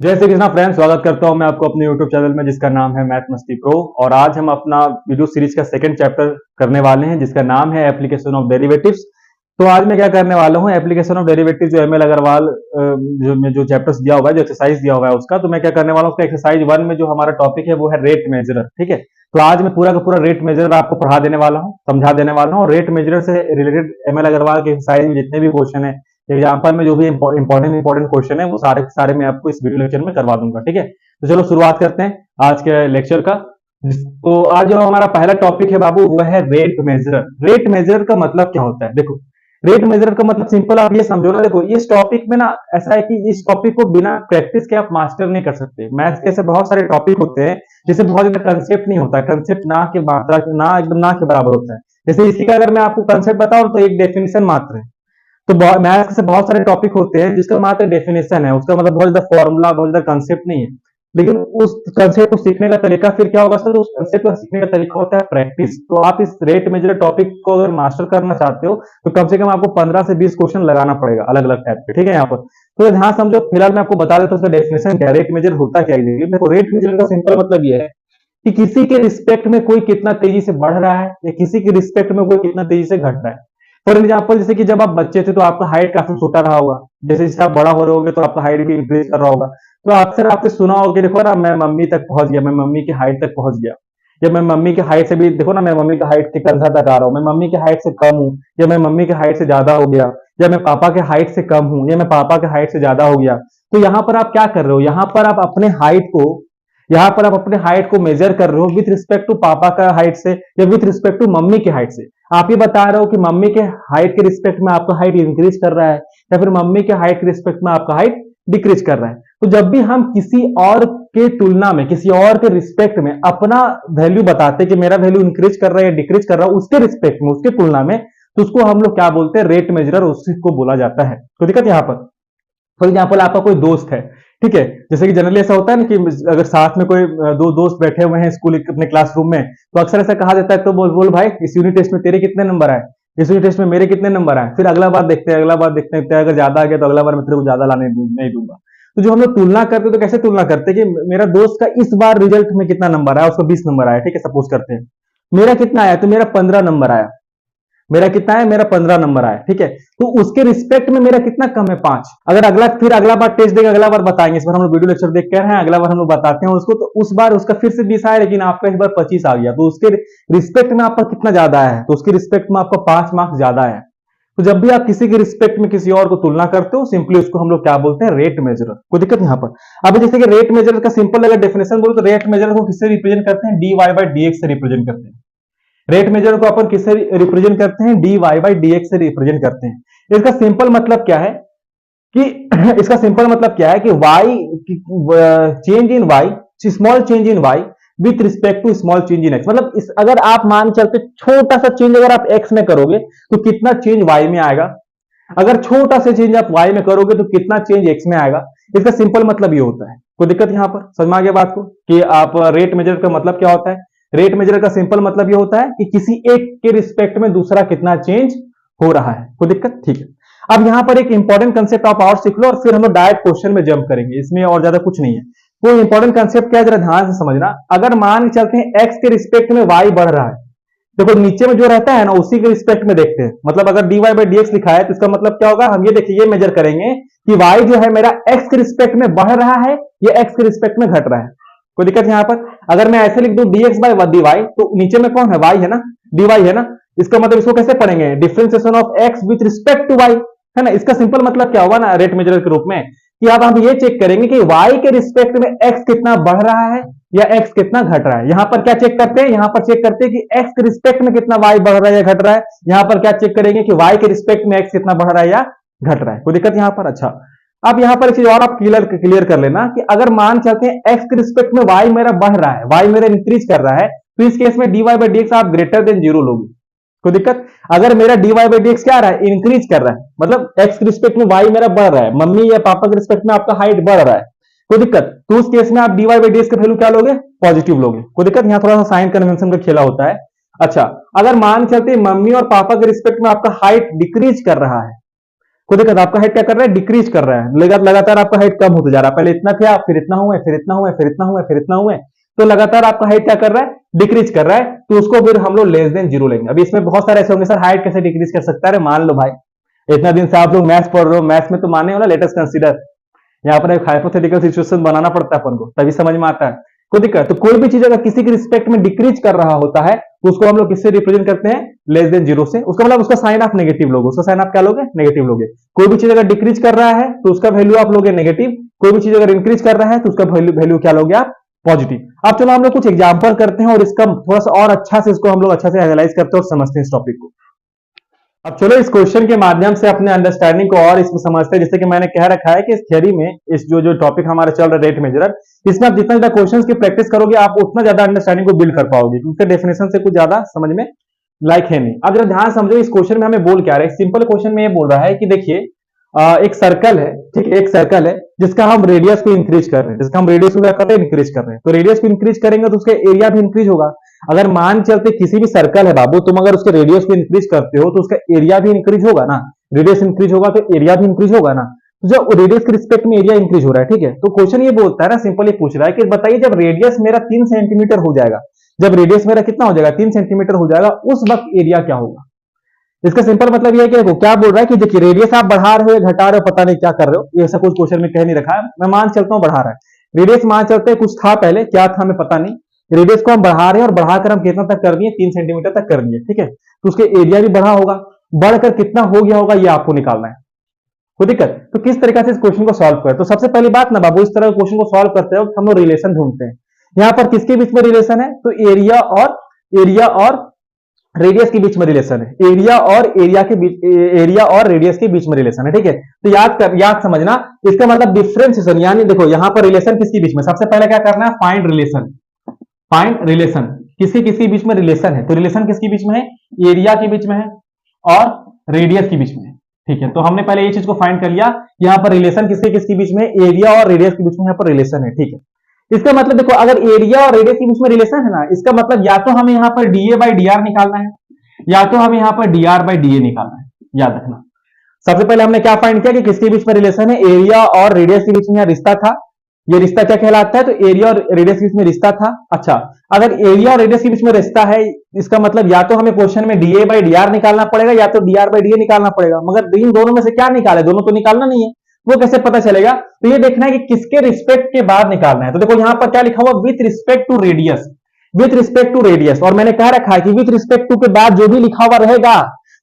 जय श्री कृष्णा फ्रेंड्स, स्वागत करता हूं मैं आपको अपने YouTube चैनल में जिसका नाम है मैथ मस्ती प्रो। और आज हम अपना वीडियो सीरीज का सेकंड चैप्टर करने वाले हैं जिसका नाम है एप्लीकेशन ऑफ डेरिवेटिव्स। तो आज मैं क्या करने वाला हूं, एप्लीकेशन ऑफ डेरिवेटिव जो एम एल अग्रवाल जो चैप्टर्स दिया हुआ है, जो एक्सरसाइज दिया हुआ है उसका, तो मैं क्या करने वाला हूं, उसका एक्सरसाइज 1 में जो हमारा टॉपिक है वो है रेट मेजरर। ठीक है, तो आज मैं पूरा का पूरा रेट मेजरर आपको पढ़ा देने वाला हूँ, समझा देने वाला हूँ। रेट मेजरर से रिलेटेड एम एल अग्रवाल के एक्सरसाइज में जितने भी क्वेश्चन है, एग्जाम्पल में जो भी इंपॉर्टेंट क्वेश्चन है, वो सारे के सारे मैं आपको इस वीडियो लेक्चर में करवा दूंगा। ठीक है, तो चलो शुरुआत करते हैं आज के लेक्चर का। तो आज जो हमारा पहला टॉपिक है बाबू, वो है रेट मेजरर। रेट मेजरर का मतलब क्या होता है? देखो, रेट मेजरर का मतलब सिंपल आप ये समझो ना। देखो, इस टॉपिक में ना ऐसा है कि इस टॉपिक को बिना प्रैक्टिस के आप मास्टर नहीं कर सकते। मैथ्स के ऐसे बहुत सारे टॉपिक होते हैं जिसे बहुत ज्यादा कंसेप्ट नहीं होता, कंसेप्ट ना के मात्रा ना एकदम ना के बराबर होता है। जैसे इसी का अगर मैं आपको कंसेप्ट बताऊं तो एक डेफिनेशन मात्र है। तो मैथ्स से बहुत सारे टॉपिक होते हैं जिसका मात्र डेफिनेशन है, उसका मतलब बहुत ज्यादा फॉर्मूला, बहुत ज्यादा कंसेप्ट नहीं है। लेकिन उस कंसेप्ट को सीखने का तरीका फिर क्या होगा सर? उस कंसेप्ट को सीखने का तरीका होता है प्रैक्टिस। तो आप इस रेट मेजर टॉपिक को अगर मास्टर करना चाहते हो तो कम से कम आपको 15 से 20 क्वेश्चन लगाना पड़ेगा अलग अलग टाइप के। ठीक है, यहाँ पर तो ध्यान समझो। फिलहाल मैं आपको बता देता हूँ उसका डेफिनेशन क्या, रेट मेजर होता क्या है। देखो, रेट मेजर का सिंपल मतलब ये है कि किसी के रिस्पेक्ट में कोई कितना तेजी से बढ़ रहा है या किसी के रिस्पेक्ट में कोई कितना तेजी से घट रहा है। फॉर एग्जाम्पल, जैसे कि जब आप बच्चे थे तो आपका हाइट काफी छोटा रहा होगा, जैसे जैसे आप बड़ा हो रहे होगे तो आपका हाइट भी इंक्रीज कर रहा होगा। तो अक्सर आपने सुना होगा कि देखो ना, मैं मम्मी तक पहुंच गया, मैं मम्मी की हाइट तक पहुंच गया, या मैं मम्मी की हाइट से भी, देखो ना, मैं मम्मी की हाइट के कंधा तक आ रहा हूँ, मैं मम्मी की हाइट से कम हूँ, या मैं मम्मी की हाइट से ज्यादा हो गया, या मैं पापा के हाइट से कम हूँ, या मैं पापा के हाइट से ज्यादा हो गया। तो यहाँ पर आप क्या कर रहे हो? यहाँ पर आप अपने हाइट को मेजर कर रहे हो विथ रिस्पेक्ट टू पापा का हाइट से या विथ रिस्पेक्ट टू मम्मी की हाइट से। आप ये बता रहे हो कि मम्मी के हाइट के रिस्पेक्ट में आपका हाइट इंक्रीज कर रहा है या फिर मम्मी के हाइट के रिस्पेक्ट में आपका हाइट डिक्रीज कर रहा है। तो जब भी हम किसी और के तुलना में, किसी और के रिस्पेक्ट में अपना वैल्यू बताते हैं कि मेरा वैल्यू इंक्रीज कर रहा है या डिक्रीज कर रहा है उसके रिस्पेक्ट में, उसके तुलना में, तो उसको हम लोग क्या बोलते हैं? रेट मेजरर, उसको बोला जाता है। कोई दिक्कत यहाँ पर? फॉर एग्जाम्पल, आपका कोई दोस्त है, ठीक है, जैसे कि जनरली ऐसा होता है ना कि अगर साथ में कोई दो दोस्त बैठे हुए हैं स्कूल अपने क्लासरूम में, तो अक्सर ऐसा कहा जाता है, तो बोल बोल भाई, इस यूनिट टेस्ट में तेरे कितने नंबर आए, इस यूनिट टेस्ट में मेरे कितने नंबर आए। फिर अगला बार देखते हैं, अगला बार देखते हैं, अगर ज्यादा आ गया तो अगला बार मैं तेरे को ज्यादा लाने नहीं दूंगा। तो जो हम लोग तुलना करते हैं, तो कैसे तुलना करते हैं कि मेरा दोस्त का इस बार रिजल्ट में कितना नंबर आया, उसका 20 नंबर आया, ठीक है, सपोज करते हैं। मेरा कितना आया? तो मेरा 15 नंबर आया। मेरा कितना है? मेरा 15 नंबर आया। ठीक है, तो उसके रिस्पेक्ट में मेरा कितना कम है? 5। अगर फिर अगला बार टेस्ट देगा, अगला बार बताएंगे, इस बार हम लोग वीडियो लेक्चर देख कर हैं, अगला बार हम लोग बताते हैं उसको, तो उस बार उसका फिर से 20 आया, लेकिन आपका इस बार 25 आ गया। तो उसके रिस्पेक्ट में आपका कितना ज्यादा है? तो उसके रिस्पेक्ट में आपका 5 मार्क्स ज्यादा है। तो जब भी आप किसी के रिस्पेक्ट में किसी और को तुलना करते हो, सिंपली उसको हम लोग क्या बोलते हैं? रेट मेजरर। कोई दिक्कत यहाँ पर? अब जैसे कि रेट मेजरर का सिंपल अगर डेफिनेशन बोलो तो रेट मेजरर को किससे रिप्रेजेंट करते हैं? dy बाई dx से रिप्रेजेंट करते हैं। रेट मेजर को अपन किससे रिप्रेजेंट करते हैं? dy बाई dx से रिप्रेजेंट करते हैं। इसका सिंपल मतलब क्या है कि इसका सिंपल मतलब क्या है कि y change in y, small change in y with respect to small change in x। मतलब अगर आप मान चलते छोटा सा चेंज अगर आप x में करोगे तो कितना चेंज y में आएगा, अगर छोटा सा चेंज आप y में करोगे तो कितना चेंज x में आएगा। इसका सिंपल मतलब ये होता है। कोई दिक्कत यहां पर? समझ में आ गया बात को कि आप रेट मेजर का मतलब क्या होता है? रेट मेजर का सिंपल मतलब ये होता है कि किसी एक के रिस्पेक्ट में दूसरा कितना चेंज हो रहा है। कोई दिक्कत? ठीक है। अब यहां पर एक इंपॉर्टेंट कंसेप्ट आप और सीख लो और फिर हम लोग डायरेक्ट क्वेश्चन में जंप करेंगे। इसमें और ज्यादा कुछ नहीं है। कोई इंपॉर्टेंट कंसेप्ट क्या है, जरा ध्यान से समझना। अगर मान के चलते हैं एक्स के रिस्पेक्ट में वाई बढ़ रहा है, देखो नीचे में जो रहता है ना उसी के रिस्पेक्ट में देखते हैं। मतलब अगर dy बाई dx लिखा है तो इसका मतलब क्या होगा? हम ये देखिए, ये मेजर करेंगे कि y जो है मेरा x के रिस्पेक्ट में बढ़ रहा है या x के रिस्पेक्ट में घट रहा है। कोई दिक्कत यहां पर? अगर मैं ऐसे लिख दूं dx बाई dy, तो नीचे में कौन है? y है ना, dy है ना। इसका मतलब इसको कैसे पढ़ेंगे? Differentiation of x with respect to y, है ना। इसका सिंपल मतलब क्या होगा ना रेट मेजर के रूप में, कि अब हम ये चेक करेंगे कि y के रिस्पेक्ट में x कितना बढ़ रहा है या x कितना घट रहा है। यहां पर क्या चेक करते हैं? यहां पर चेक करते हैं कि x के रिस्पेक्ट में कितना y बढ़ रहा है या घट रहा है। यहां पर क्या चेक करेंगे कि y के रिस्पेक्ट में x कितना बढ़ रहा है या घट रहा है। कोई दिक्कत यहां पर? अच्छा, अब यहां पर एक चीज और आप क्लियर कर लेना कि अगर मान चलते हैं x के रिस्पेक्ट में y मेरा बढ़ रहा है, y मेरा इंक्रीज कर रहा है, तो इस केस में dy बाई dx आप ग्रेटर देन 0 लोगे। कोई दिक्कत? अगर मेरा dy बाई dx क्या आ रहा है? इंक्रीज कर रहा है, मतलब x के रिस्पेक्ट में y मेरा बढ़ रहा है, मम्मी या पापा के रिस्पेक्ट में आपका हाइट बढ़ रहा है, कोई दिक्कत? तो उस केस में आप dy बाई dx का वैल्यू क्या लोगे? पॉजिटिव लोगे। कोई दिक्कत? यहां थोड़ा सा साइन कन्वेंशन का खेला होता है। अच्छा, अगर मान चलते मम्मी और पापा के रिस्पेक्ट में आपका हाइट डिक्रीज कर रहा है, कोई दिक्कत, आपका हाइट क्या कर रहा है, डिक्रीज कर रहा है, लगातार आपका हाइट कम होता जा रहा है, पहले इतना था फिर इतना हुआ, फिर इतना हुआ, फिर इतना हुआ, फिर इतना हुआ, तो लगातार आपका हाइट क्या कर रहा है, डिक्रीज कर रहा है, तो उसको फिर हम लोग लेस देन जीरो लेंगे। अभी इसमें बहुत सारे ऐसे होंगे, सर हाइट कैसे डिक्रीज कर सकता है, मान लो भाई इतना दिन से आप लोग मैथ्स पढ़ रहे हो, मैथ्स में तो माने हो ना, लेटेस्ट कंसीडर, यहाँ पर एक हाइपोथेटिकल सिचुएशन बनाना पड़ता है अपन को, तभी समझ में आता है। कोई दिक्कत, तो कोई भी चीज अगर किसी के रिस्पेक्ट में डिक्रीज कर रहा होता है तो उसको हम लोग किससे रिप्रेजेंट करते हैं, लेस देन जीरो से। उसका मतलब उसका साइन आप नेगेटिव लोगे, उसका साइन आप क्या लोगे, नेगेटिव लोगे। कोई भी चीज अगर डिक्रीज कर रहा है तो उसका वैल्यू आप लोगे नेगेटिव, कोई भी चीज अगर इंक्रीज कर रहा है तो उसका वैल्यू क्या लोगे आप, पॉजिटिव। अब चलो हम लोग कुछ एग्जांपल करते हैं और इसका थोड़ा सा और अच्छा से इसको हम लोग अच्छा से एनालाइज करते हैं और समझते हैं इस टॉपिक को। अब चलो इस क्वेश्चन के माध्यम से अपने अंडरस्टैंडिंग को और इसमें समझते हैं। जैसे कि मैंने कह रखा है कि इस थियरी में, इस जो टॉपिक हमारा चल रहा है रेट मेजरर, इसमें आप जितना ज्यादा क्वेश्चंस की प्रैक्टिस करोगे आप उतना ज्यादा अंडरस्टैंडिंग को बिल्ड कर पाओगे, क्योंकि डेफिनेशन से कुछ ज्यादा समझ में लाइक है नहीं। अगर ध्यान समझो इस क्वेश्चन में हमें बोल क्या रहा है, सिंपल क्वेश्चन में ये बोल रहा है कि देखिए एक सर्कल है, ठीक है, एक सर्कल है जिसका हम रेडियस को इंक्रीज कर रहे हैं, जिसका हम रेडियस को क्या कर रहे हैं, इंक्रीज कर रहे हैं। तो रेडियस को इंक्रीज करेंगे तो उसका एरिया भी इंक्रीज होगा। अगर मान चलते किसी भी सर्कल है बाबू, तुम अगर उसके रेडियस को इंक्रीज करते हो तो उसका एरिया भी इंक्रीज होगा ना, रेडियस इंक्रीज होगा तो एरिया भी इंक्रीज होगा ना, तो जब रेडियस के रिस्पेक्ट में एरिया इंक्रीज हो रहा है, ठीक है, तो क्वेश्चन ये बोलता है ना, सिंपल ये पूछ रहा है कि बताइए जब रेडियस मेरा 3 सेंटीमीटर हो जाएगा, जब रेडियस मेरा कितना हो जाएगा, 3 सेंटीमीटर हो जाएगा, उस वक्त एरिया क्या होगा। इसका सिंपल मतलब यह है कि देखो क्या बोल रहा है कि देखिए रेडियस आप बढ़ा रहे हो घटा रहे हो, पता नहीं क्या कर रहे हो, ऐसा कुछ क्वेश्चन में कह नहीं रखा है, मैं मान चलता हूं बढ़ा रहा है रेडियस, मान चलते हैं कुछ था पहले, क्या था हमें पता नहीं, रेडियस को हम बढ़ा रहे हैं और बढ़ाकर हम कितना तक कर दिए, 3 सेंटीमीटर तक कर दिए, ठीक है, तो उसके एरिया भी बढ़ा होगा, बढ़कर कितना हो गया होगा ये आपको निकालना है। कोई दिक्कत, तो किस तरीके से इस क्वेश्चन को सॉल्व करें, तो सबसे पहली बात ना बाबू, इस तरह क्वेश्चन को सॉल्व करते हैं हम लोग रिलेशन ढूंढते हैं। यहां पर किसके बीच में रिलेशन है, तो एरिया और रेडियस के बीच में रिलेशन है, एरिया और रेडियस के बीच में रिलेशन है, ठीक है। तो याद समझना, इसका मतलब डिफरेंशिएशन, यानी देखो यहां पर रिलेशन किसके बीच में, सबसे पहले क्या करना है, फाइंड रिलेशन किसके बीच में रिलेशन है, तो रिलेशन किसके बीच में है, एरिया के बीच में है और रेडियस के बीच में है, ठीक है। तो हमने पहले ये चीज को फाइंड कर लिया, यहां पर रिलेशन किसके बीच में, एरिया और रेडियस के बीच में यहां पर रिलेशन है, ठीक है। इसका मतलब देखो अगर एरिया और रेडियस के बीच में रिलेशन है ना, इसका मतलब या तो हमें यहां पर डीए बाई डी आर निकालना है, या तो हमें यहां पर D R by D A निकालना है, याद रखना। सबसे पहले हमने क्या फाइंड किया कि किसके बीच में रिलेशन है, एरिया और रेडियस के बीच में रिश्ता था, ये रिश्ता क्या कहलाता है, तो एरिया और रेडियस के बीच में रिश्ता था। अच्छा, अगर एरिया और रेडियस के बीच में रिश्ता है, इसका मतलब या तो हमें क्वेश्चन में डीए बाई डी आर निकालना पड़ेगा या तो D R by D A निकालना पड़ेगा, मगर इन दोनों में से क्या निकाले, दोनों तो निकालना नहीं है, वो कैसे पता चलेगा, तो ये देखना है कि किसके रिस्पेक्ट के बाद निकालना है। तो देखो यहां पर क्या लिखा हुआ, with respect to radius, with respect to radius, और मैंने कह रखा है कि विथ रिस्पेक्ट टू के बाद जो भी लिखा हुआ रहेगा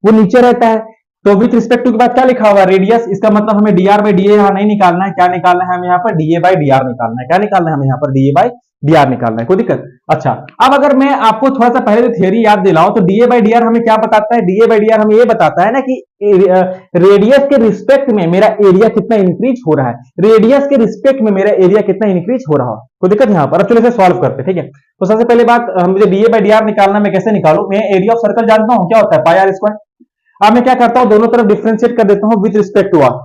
वो नीचे रहता है। तो विथ रिस्पेक्ट टू के बाद क्या लिखा हुआ, रेडियस, इसका मतलब हमें डीआर बाई डीए यहां नहीं निकालना है, क्या निकालना है हमें यहाँ पर, डीए बाई डीआर निकालना है, क्या निकालना है हमें यहाँ पर, डीए बाई डीआर निकालना है, कोई दिक्कत। अच्छा, अब अगर मैं आपको थोड़ा सा पहले थियरी याद दिलाऊं तो डीए बाई डीआर हमें क्या बताता है, डीए बाई डीआर हमें ये बताता है ना कि रेडियस के रिस्पेक्ट में मेरा एरिया कितना इंक्रीज हो रहा है, रेडियस के रिस्पेक्ट में मेरा एरिया कितना इंक्रीज हो रहा है, कोई दिक्कत यहाँ पर। अब चलो इसे सॉल्व करते, ठीक है। तो सबसे पहले बात, मुझे डीए बाई डीआर निकालना, मैं कैसे निकालू, मैं एरिया ऑफ सर्कल जानता हूं क्या होता है, पाई आर स्क्वायर। अब मैं क्या करता हूं, दोनों तरफ डिफरेंशिएट कर देता हूं with respect to R,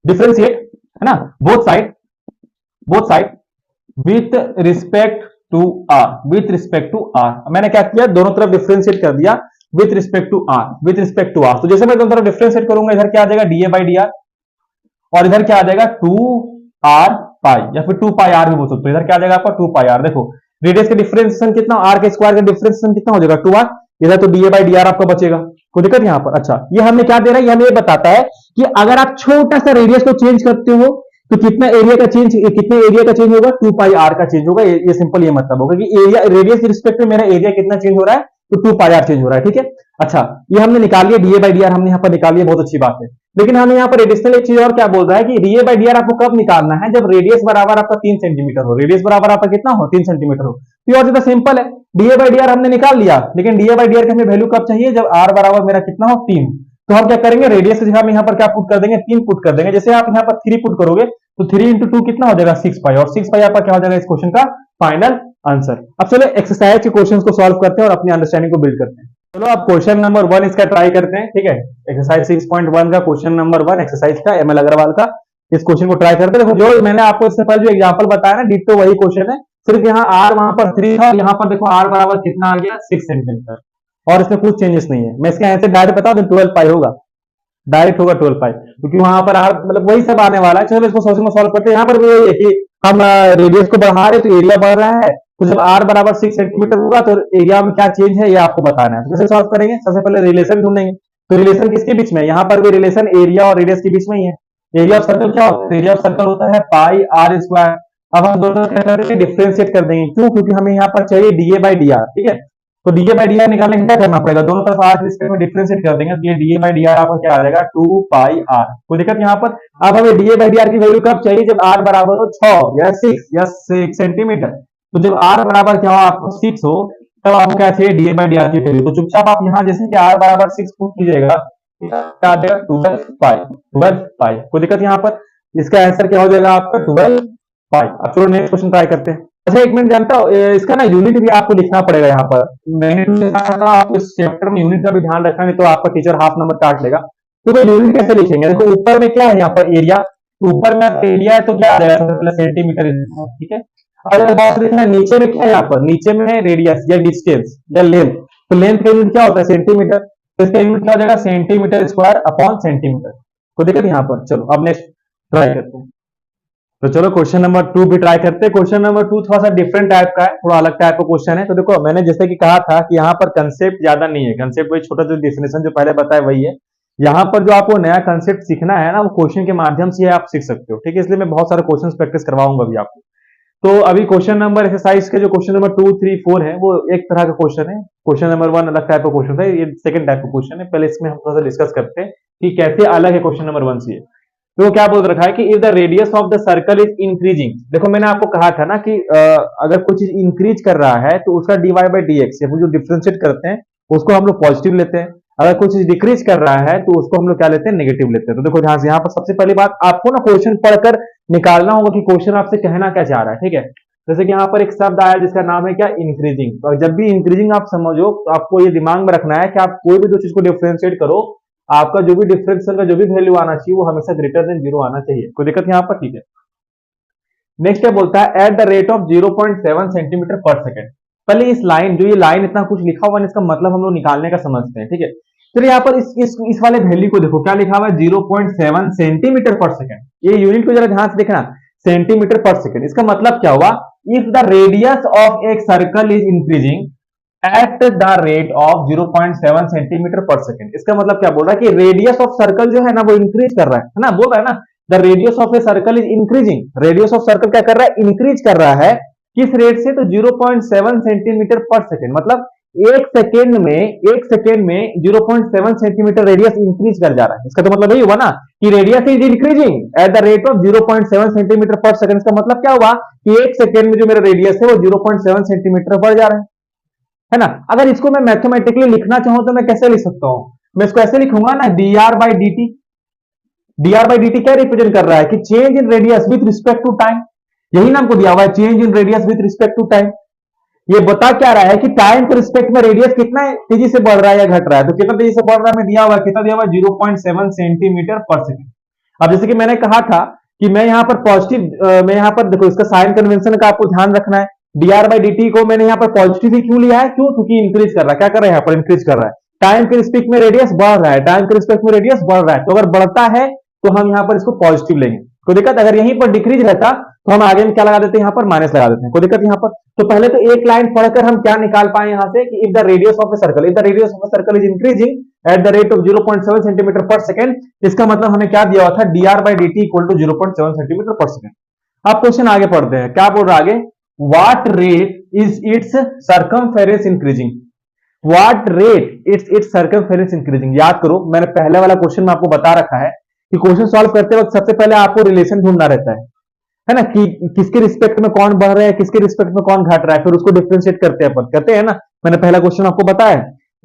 differentiate है ना, both side with respect to R, with respect to R. मैंने क्या किया, दोनों तरफ डिफरेंशिएट कर दिया with respect to R, with respect to R. तो जैसे मैं दोनों तरफ डिफरेंशिएट करूंगा, इधर क्या आ जाएगा, डीए बाई डी आर, और इधर क्या आ जाएगा, 2r पाई, या फिर 2 पाई आर भी बोल सकते हो। इधर क्या आ जाएगा आपका 2 पाई आर। देखो रेडियस का डिफरेंशिएशन कितना, आर के स्क्वायर का डिफरेंशिएशन कितना हो जाएगा, 2r, इधर तो डीए बाई डी आर आपका बचेगा, कोई दिक्कत यहाँ पर। अच्छा, ये हमें क्या दे रहा है, ये हमें ये बताता है कि अगर आप छोटा सा रेडियस को चेंज करते हो तो कितना एरिया का चेंज होगा, 2 पाई आर का चेंज होगा। ये सिंपल ये मतलब होगा कि एरिया, रेडियस के रिस्पेक्ट में मेरा एरिया कितना चेंज हो रहा है, तो 2 पाई आर चेंज हो रहा है, ठीक है। अच्छा, ये हमने निकाल लिया, डीए बाई डी आर हमने यहाँ पर निकाल लिया, बहुत अच्छी बात है। लेकिन हमें यहाँ पर एडिशनल एक चीज और क्या बोल रहा है कि डीए बाई डी आर आपको कब निकालना है, जब रेडियस बराबर आपका 3 सेंटीमीटर हो, रेडियस बराबर आपका कितना हो, 3 सेंटीमीटर हो। तो और ज्यादा सिंपल है, डीए बाई डी आर हमने निकाल लिया, लेकिन डीए बाई डी आर की हमें वैल्यू कब चाहिए, जब आर बराबर मेरा कितना हो, 3। तो हम क्या करेंगे, रेडियस की जगह में यहाँ पर क्या पुट कर देंगे, 3 पुट कर देंगे। जैसे आप यहाँ पर 3 पुट करोगे तो 3 इंटू 2 कितना हो जाएगा, 6 पाई, और 6 पाई आपका क्या हो जाएगा इस क्वेश्चन का फाइनल आंसर। अब चलो एक्सरसाइज के क्वेश्चंस को सॉल्व करते हैं और अपनी अंडरस्टैंडिंग को बिल्ड करते हैं। चलो अब क्वेश्चन नंबर 1 इसका ट्राई करते हैं, ठीक है। एक्सरसाइज 6.1 का क्वेश्चन नंबर 1 एक्सरसाइज का, एमएल अग्रवाल का। इस क्वेश्चन को ट्राई करते हैं। देखो जो मैंने आपको इससे पहले जो एग्जांपल बताया ना, डिट्टो वही क्वेश्चन है, सिर्फ यहाँ आर वहां पर 3 था और यहाँ पर देखो आर बराबर कितना आ गया, 6 सेंटीमीटर, और इसमें कुछ चेंजेस नहीं है। मैं इसका आंसर डायरेक्ट बता दूं, 12 पाई होगा। डायरेक्ट होगा 12 पाई, क्योंकि वहां पर आर मतलब वही सब आने वाला है। चलो इसको सोल्यूशन में सॉल्व करते हैं। यहाँ पर भी वही है कि हम रेडियस को बढ़ा रहे हैं तो एरिया बढ़ रहा है, तो जब आर बराबर 6 सेंटीमीटर होगा तो एरिया में क्या चेंज है ये आपको बताना है। तो कैसे सॉल्व करेंगे, सबसे पहले रिलेशन ढूंढेंगे। तो रिलेशन किसके बीच में, यहाँ पर भी रिलेशन एरिया और रेडियस के बीच में ही है। एरिया ऑफ सर्कल क्या होता है, एरिया ऑफ सर्कल होता है पाई आर स्क्वायर। अब हम दोनों क्या करेंगे, डिफ्रेंशिएट कर देंगे। क्यों, क्योंकि हमें यहाँ पर चाहिए डीए बाई डी आर, ठीक है। तो डीए बाई डी आर निकालने के क्या करना पड़ेगा, दोनों तरफ आर के रिस्पेक्ट में डिफ्रेंशिएट कर देंगे, तो ये डीए बाई डी आर आपका क्या आ जाएगा 2 पाई आर। कोई दिक्कत यहाँ पर। अब हमें डीए बाई डी आर की वैल्यू कब चाहिए, जब आर बराबर हो 6 या 6 या 6 सेंटीमीटर। तो जब आर बराबर क्या हो आपको 6 हो, तब आपको क्या चाहिए डीए बाई डी आर की वैल्यू। तो चुपचाप आप यहाँ जैसे कि आर बराबर 6 पुट कीजिएगा, क्या आ जाएगा 12 पाई, 12 पाई। कोई दिक्कत यहाँ पर। इसका आंसर क्या हो जाएगा आपका 12 पाई। अब चलो नेक्स्ट क्वेश्चन ट्राई करते हैं। अच्छा एक मिनट, जानता हूँ इसका ना यूनिट भी आपको लिखना पड़ेगा यहाँ पर। मैंने आप इस चैप्टर में यूनिट का भी ध्यान रखना, नहीं तो आपका टीचर हाफ नंबर काट लेगा। तो यूनिट कैसे लिखेंगे, देखो ऊपर में क्या है, यहाँ पर एरिया, ऊपर में एरिया है तो क्या आ जाएगा सेंटीमीटर, ठीक है। अगर बात देखना नीचे में क्या है, यहाँ पर नीचे में है रेडियस या डिस्टेंस या लेंथ। तो लेंथ का यूनिट क्या होता है, सेंटीमीटर। तो इसका यूनिट क्या हो जाएगा, सेंटीमीटर स्क्वायर अपॉन सेंटीमीटर। तो देखिए यहाँ पर। चलो अब नेक्स्ट ट्राई करते हैं। तो चलो क्वेश्चन नंबर 2 भी ट्राई करते हैं। क्वेश्चन नंबर 2 थोड़ा सा डिफरेंट टाइप का है, थोड़ा अलग टाइप का क्वेश्चन है। तो देखो मैंने जैसे कि कहा था कि यहाँ पर कंसेप्ट ज्यादा नहीं है, कंसेप्ट वही छोटा जो डेफिनेशन जो पहले बताया वही है। यहाँ पर जो आपको नया कंसेप्ट सीखना है ना, वो क्वेश्चन के माध्यम से आप सीख सकते हो, ठीक है। इसलिए मैं बहुत सारे क्वेश्चन प्रैक्टिस करवाऊंगा अभी आपको। तो अभी क्वेश्चन नंबर एक्सरसाइज के जो क्वेश्चन नंबर 2, 3, 4 है वो एक तरह का क्वेश्चन है। क्वेश्चन नंबर 1 अलग टाइप का क्वेश्चन है, ये सेकंड टाइप का क्वेश्चन है। पहले इसमें हम थोड़ा सा डिस्कस करते हैं कि कैसे अलग है क्वेश्चन नंबर 1 से। तो क्या बोल रखा है कि if the radius of the circle is increasing. देखो मैंने आपको कहा था ना कि अगर कोई चीज इंक्रीज कर रहा है तो उसका dy बाई डी एक्स जो डिफ्रेंशिएट करते हैं उसको हम लोग पॉजिटिव लेते हैं। अगर कोई चीज डिक्रीज कर रहा है तो उसको हम लोग क्या लेते हैं, नेगेटिव लेते हैं। तो देखो ध्यान से, यहाँ पर सबसे पहली बात आपको ना क्वेश्चन पढ़कर निकालना होगा कि क्वेश्चन आपसे कहना क्या चाह रहा है, ठीक है। जैसे कि यहाँ पर एक शब्द आया जिसका नाम है क्या, इंक्रीजिंग। तो जब भी इंक्रीजिंग आप समझो तो आपको ये दिमाग में रखना है कि आप कोई भी दो चीज को डिफ्रेंशिएट करो, आपका जो भी डिफरेंशियल का जो भी वैल्यू आना चाहिए वो हमेशा ग्रेटर देन 0 आना चाहिए। कोई दिक्कत यहाँ पर, ठीक है। नेक्स्ट क्या बोलता है, eight the rate of 0.7 centimetre पर सेकेंड। पहले इस लाइन, जो ये लाइन इतना कुछ लिखा हुआ है, इसका मतलब हम लोग निकालने का समझते हैं, ठीक है। चलिए यहाँ पर इस वाले वैल्यू को देखो, क्या लिखा हुआ है 0.7 सेंटीमीटर पर सेकेंड। ये यूनिट को जरा ध्यान से देखना, सेंटीमीटर पर सेकेंड। इसका मतलब क्या हुआ, इफ द रेडियस ऑफ एक circle is increasing at the rate of 0.7 centimetre पर सेकेंड। इसका मतलब क्या बोल रहा है कि रेडियस ऑफ सर्कल जो है ना वो इंक्रीज कर रहा है ना, बोल रहा है ना the radius of a circle is increasing. Radius of circle क्या कर रहा है, इंक्रीज कर रहा है। किस रेट से, तो 0.7 सेंटीमीटर पर सेकेंड। मतलब एक सेकेंड में 0.7 सेंटीमीटर रेडियस इंक्रीज कर जा रहा है। इसका तो मतलब यही हुआ ना कि radius is increasing at the rate of 0.7 centimetre पर सेकेंड। इसका मतलब क्या हुआ कि एक सेकेंड में जो मेरा रेडियस है वो 0.7 सेंटीमीटर बढ़ जा रहा है ना। अगर इसको मैं मैथमेटिकली लिखना चाहूं तो मैं कैसे लिख सकता हूं, मैं इसको ऐसे लिखूंगा ना, dr by dt। dr by dt क्या रिप्रेजेंट कर रहा है कि change in radius with respect to time. यही नाम को दिया हुआ है, change in radius with respect to time. ये बता क्या रहा है कि टाइम के रिस्पेक्ट में रेडियस कितना तेजी से बढ़ रहा है या घट रहा है। तो कितना तेजी से बढ़ रहा है, मैं दिया हुआ कितना दिया हुआ 0.7 सेंटीमीटर पर सेकेंड। अब जैसे कि मैंने कहा था कि मैं यहाँ पर पॉजिटिव, मैं यहाँ पर देखो इसका साइन कन्वेंशन का आपको ध्यान रखना है। dr बाई dt को मैंने यहाँ पर पॉजिटिव ही क्यों लिया है, क्यों, क्योंकि इंक्रीज कर रहा है। क्या कर रहा है यहाँ पर, इंक्रीज कर रहा है। टाइम के रिस्पेक्ट में रेडियस बढ़ रहा है, टाइम के रिस्पेक्ट में रेडियस बढ़ रहा है। तो अगर बढ़ता है तो हम यहाँ पर इसको पॉजिटिव लेंगे। कोई दिक्कत, अगर यहीं पर डिक्रीज रहता तो हम आगे में क्या लगा देते हैं, यहाँ पर माइनस लगा देते हैं। कोई दिक्कत यहाँ पर। तो पहले तो एक लाइन पढ़कर हम क्या निकाल पाए यहाँ से कि if the radius of a circle, if the radius of a circle is increasing at the rate of 0.7 centimetre पर सेकेंड। इसका मतलब हमें क्या दिया हुआ था, dr by dt equal to 0.7 centimetre पर सेकेंड। अब क्वेश्चन आगे पढ़ते हैं, क्या बोल रहा है आगे, what rate is its circumference increasing. What rate its circumference increasing. याद करो मैंने पहले वाला क्वेश्चन में आपको बता रखा है कि क्वेश्चन सॉल्व करते वक्त सबसे पहले आपको रिलेशन ढूंढना रहता है ना, कि किसके रिस्पेक्ट में कौन बढ़ रहा है, किसके रिस्पेक्ट में कौन घट रहा है, फिर उसको डिफरेंशिएट करते हैं अपन, करते हैं ना। मैंने पहला क्वेश्चन आपको बताया।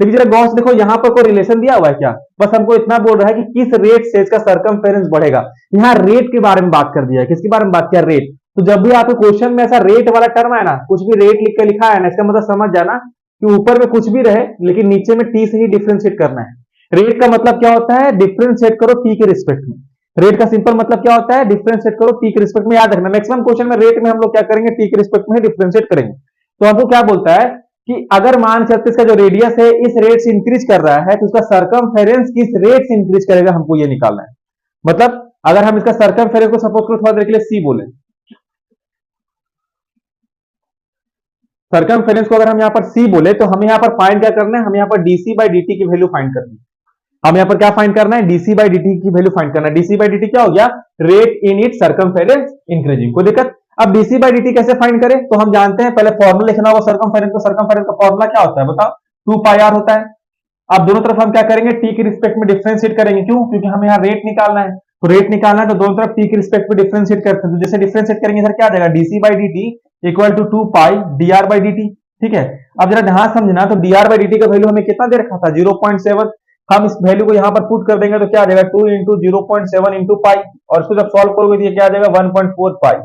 देखिए जरा गौर से देखो, यहाँ पर कोई रिलेशन दिया हुआ है क्या, बस हमको इतना बोल रहा है कि किस रेट से इसका सर्कमफेरेंस बढ़ेगा। यहाँ रेट के बारे में बात कर दिया है, किसके बारे में बात किया, रेट। तो जब भी आपके क्वेश्चन में ऐसा रेट वाला टर्म है ना, कुछ भी रेट लिख के लिखा है ना, इसका मतलब समझ जाना कि ऊपर में कुछ भी रहे लेकिन नीचे में टी से ही डिफरेंशिएट करना है। रेट का मतलब क्या होता है, डिफरेंशिएट करो टी के रिस्पेक्ट में। रेट का सिंपल मतलब क्या होता है, डिफरेंशिएट करो टी के रिस्पेक्ट में। याद रखना मैक्सिमम क्वेश्चन में रेट में हम लोग क्या करेंगे, टी के रिस्पेक्ट में डिफरेंशिएट करेंगे। तो हमको क्या बोलता है कि अगर मान चलते इसका जो रेडियस है इस रेट से इंक्रीज कर रहा है तो उसका सरकमफेरेंस किस रेट से इंक्रीज करेगा, हमको ये निकालना है। मतलब अगर हम इसका सरकमफेरेंस को सपोज करो थोड़ा देर के लिए सी बोले, सरकमफेरेंस को अगर हम यहाँ पर सी बोले तो हमें यहाँ पर फाइंड क्या करना है, हमें यहाँ पर डीसी बाई डी की वैल्यू फाइंड करनी है। हम यहाँ पर क्या फाइंड करना है, डीसी बाई डी की वैल्यू फाइंड करना है। डीसी बाई डी क्या हो गया, rate in it circumference increasing. कोई दिक्कत? अब डीसी बाई डी कैसे फाइंड करें, तो हम जानते हैं पहले फॉर्मूला लिखना होगा सरकमफेरेंस को। सरकमफेरेंस का फॉर्मूला क्या होता है बताओ, 2 पाई आर होता है। अब दोनों तरफ हम क्या करेंगे, टी के रिस्पेक्ट में डिफरेंशिएट करेंगे। क्यों? क्योंकि हमें यहाँ रेट निकालना है, तो रेट निकालना है तो दोनों तरफ टी के रिस्पेक्ट में डिफरेंशिएट करते हैं। तो जैसे डिफरेंशिएट करेंगे इधर क्या आ जाएगा, DC by D equal to 2 pi D R by D. ठीक है, अब जरा ध्यान समझना, तो डी आर बाई डी का वैल्यू हमें कितना दे रखा था, 0.7। हम इस वैल्यू को यहां पर पुट कर देंगे तो क्या आ जाएगा, 2 इंटू 0.7 इंटू पाई, और इसको जब सॉल्व करोगे तो क्या आ जाएगा 1.4 पाई।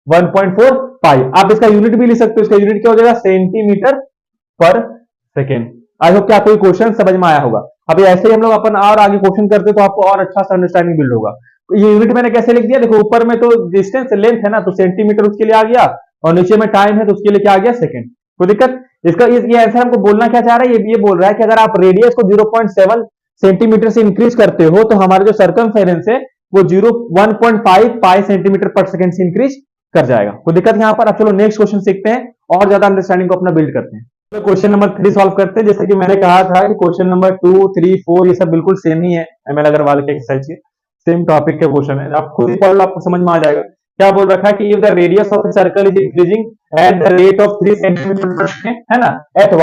1.4 पाई। आप इसका यूनिट भी लिख सकते हो, इसका यूनिट क्या हो जाएगा, सेंटीमीटर पर सेकेंड। आई होप कि आपको क्वेश्चन समझ में आया होगा। अभी ऐसे ही हम लोग अपन और आगे क्वेश्चन करते तो आपको और अच्छा सा अंडरस्टैंडिंग बिल्ड होगा। तो ये यूनिट मैंने कैसे लिख दिया, देखो ऊपर में तो डिस्टेंस लेंथ है ना, तो सेंटीमीटर उसके लिए आ गया, और नीचे में टाइम है तो उसके लिए क्या आ गया, सेकेंड। कोई दिक्कत? इसका ये आंसर हमको बोलना क्या चाह रहा है, ये बोल रहा है कि अगर आप रेडियस को 0.7 सेंटीमीटर से इंक्रीज करते हो तो हमारा जो सरकमफेरेंस है वो 1.5 पाई सेंटीमीटर पर सेकंड से इंक्रीज कर जाएगा। कोई दिक्कत यहाँ पर? अब चलो नेक्स्ट क्वेश्चन सीखते हैं और ज्यादा अंडरस्टैंडिंग को अपना बिल्ड करते हैं। तो क्वेश्चन नंबर 3 सॉल्व करते हैं। जैसे कि मैंने कहा था कि क्वेश्चन नंबर 2, 3, 4 ये सब बिल्कुल सेम ही है, एमएल अग्रवाल के एक्सरसाइज के सेम टॉपिक के क्वेश्चन है। आप खुद पढ़ लो, आपको समझ में आ जाएगा। क्या बोल रखा है कि if the radius of a circle is increasing at the rate of 3 centimeter per second, है ना, at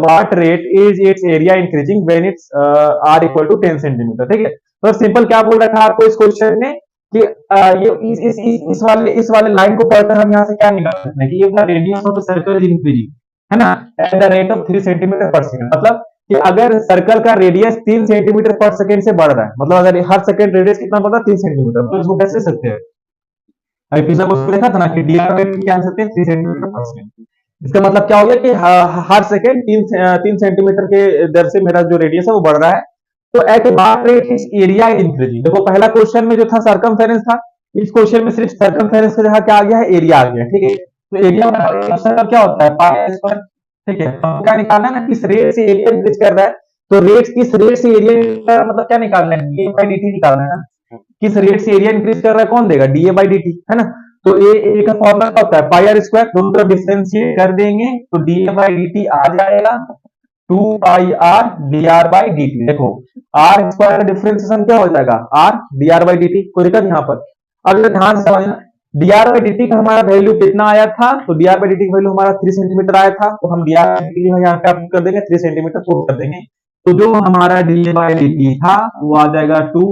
what rate is its area increasing when it's r equal to 10 centimeter। ठीक है, तो सिंपल क्या बोल रखा है आपको इस क्वेश्चन में कि ये इस वाले लाइन को पढ़कर हम यहाँ से क्या निकाल सकते हैं कि if the radius of a circle is increasing, है ना, at the rate of 3 centimeter per second, मतलब कि अगर सर्कल का रेडियस 3 सेंटीमीटर पर सेकेंड से बढ़ रहा है, मतलब अगर हर सेकेंड रेडियस कितना बढ़ रहा है, 3 सेंटीमीटर, तो इसको कैसे सकते हैं, अभी पिछला क्वेश्चन देखा था ना कि डी आर क्या आंसर थे, 3 सेंटीमीटर पर सेकंड। इसका मतलब क्या हो गया कि हर सेकंड 3 सेंटीमीटर के दर से मेरा जो रेडियस है वो बढ़ रहा है। तो at what rate is area increasing. देखो पहला क्वेश्चन में जो था सरकमफेरेंस था, इस क्वेश्चन में सिर्फ सरकमफेरेंस की जगह क्या आ गया है, एरिया आ गया। ठीक है, तो एरिया क्या होता है, पाई स्क्वायर। ठीक है, तो क्या निकालना है ना, किस रेट से एरिया इंक्रीज कर रहा है, तो रेट किस रेट से एरिया मतलब क्या निकालना है, डी बाई डी निकालना है। किस रेट से एरिया इंक्रीज कर रहा है, कौन देगा, डीए बाई डी, है ना। तो ए का फॉर्मूला क्या होता है, पाई आर स्क्वायर, दोनों तरफ डिफरेंशिएट कर देंगे तो डीए बाई डी आ जाएगा 2 pi R D R by D. देखो आर स्क्वायर का डिफरेंशिएशन क्या हो जाएगा, R D R by D. कोई दिक्कत यहाँ पर? अब ध्यान से समझना, डी आर बाई डी का हमारा वैल्यू कितना आया था, तो डी आर बाई डी का वैल्यू हमारा 3 सेंटीमीटर आया था, तो हम डी आर बाई डी यहाँ पे आप कर देंगे 3 सेंटीमीटर पुट कर देंगे, तो जो हमारा डी बाई डी था वो आ जाएगा 2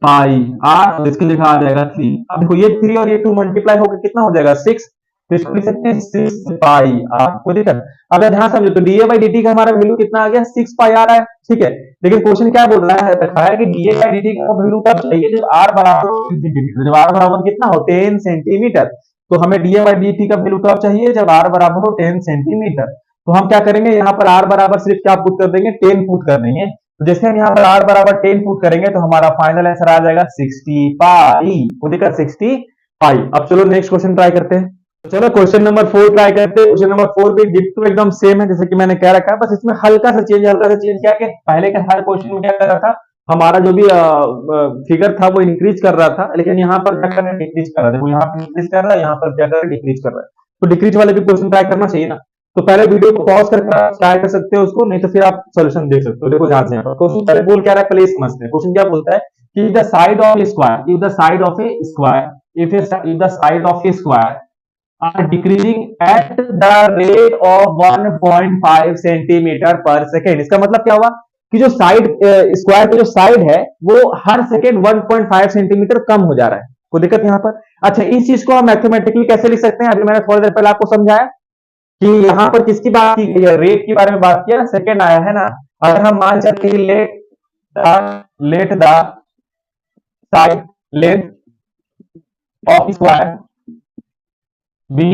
पाई आर, इसकी जगह आ जाएगा 3। अब देखो ये 3 और ये 2 मल्टीप्लाई होकर कितना हो जाएगा 6, तो इसको लिख सकते हैं 6 पाई आर। कोई दिक्कत? अगर ध्यान समझो तो डीए बाई डी का हमारा वैल्यू कितना आ गया, 6 पाई आर है। ठीक है, लेकिन क्वेश्चन क्या बोल रहा है, रखा है कि डीए बाई डी का वैल्यू कब चाहिए, जब आर बराबर 10 सेंटीमीटर। जब आर बराबर कितना हो, 10 सेंटीमीटर, तो हमें डीए बाई डी का वैल्यू कब चाहिए, जब आर बराबर हो 10 सेंटीमीटर। तो हम क्या करेंगे, यहाँ पर आर बराबर सिर्फ क्या पुट कर देंगे, 10 पुट कर देंगे। तो जैसे हम यहाँ पर आर बराबर 10 पुट करेंगे तो हमारा फाइनल आंसर आ जाएगा 60 पाई। कोई दिक्कत, 60 पाई। अब चलो नेक्स्ट क्वेश्चन ट्राई करते हैं। तो चलो क्वेश्चन नंबर 4 ट्राई करते हैं। क्वेश्चन नंबर 4 भी डिट्टो एकदम सेम है जैसे कि मैंने कह रखा है, बस इसमें हल्का सा चेंज क्या कि पहले के हर क्वेश्चन में क्या कर रहा था, हमारा जो भी फिगर था वो इंक्रीज कर रहा था, लेकिन यहाँ पर क्या कर रहा है, डिक्रीज कर रहा है। देखो यहाँ पर इंक्रीज कर रहा है, यहाँ पर क्या कर रहा है, डिक्रीज कर रहा है। तो डिक्रीज वाले भी क्वेश्चन ट्राई करना चाहिए ना। तो पहले वीडियो को पॉज करके ट्राई कर सकते हो उसको, नहीं तो फिर आप सॉल्यूशन देख सकते हो। देखो ध्यान से क्वेश्चन पहले बोल क्या रहा है, पहले समझते हैं। क्वेश्चन क्या बोलता है कि the side of square, if the side of a square, if the side of a square are decreasing at the rate of 1.5 centimetre पर सेकेंड। इसका मतलब क्या हुआ कि जो साइड स्क्वायर की जो साइड है वो हर सेकेंड 1.5 सेंटीमीटर कम हो जा रहा है। कोई दिक्कत यहाँ पर? अच्छा, इस चीज को हम मैथमेटिकली कैसे लिख सकते हैं, अभी मैंने थोड़ी देर पहले आपको समझाया कि यहाँ पर किसकी बात की गई है, रेट के बारे में बात किया, सेकेंड आया है ना। अगर हम मान सकते हैं let the side length of square B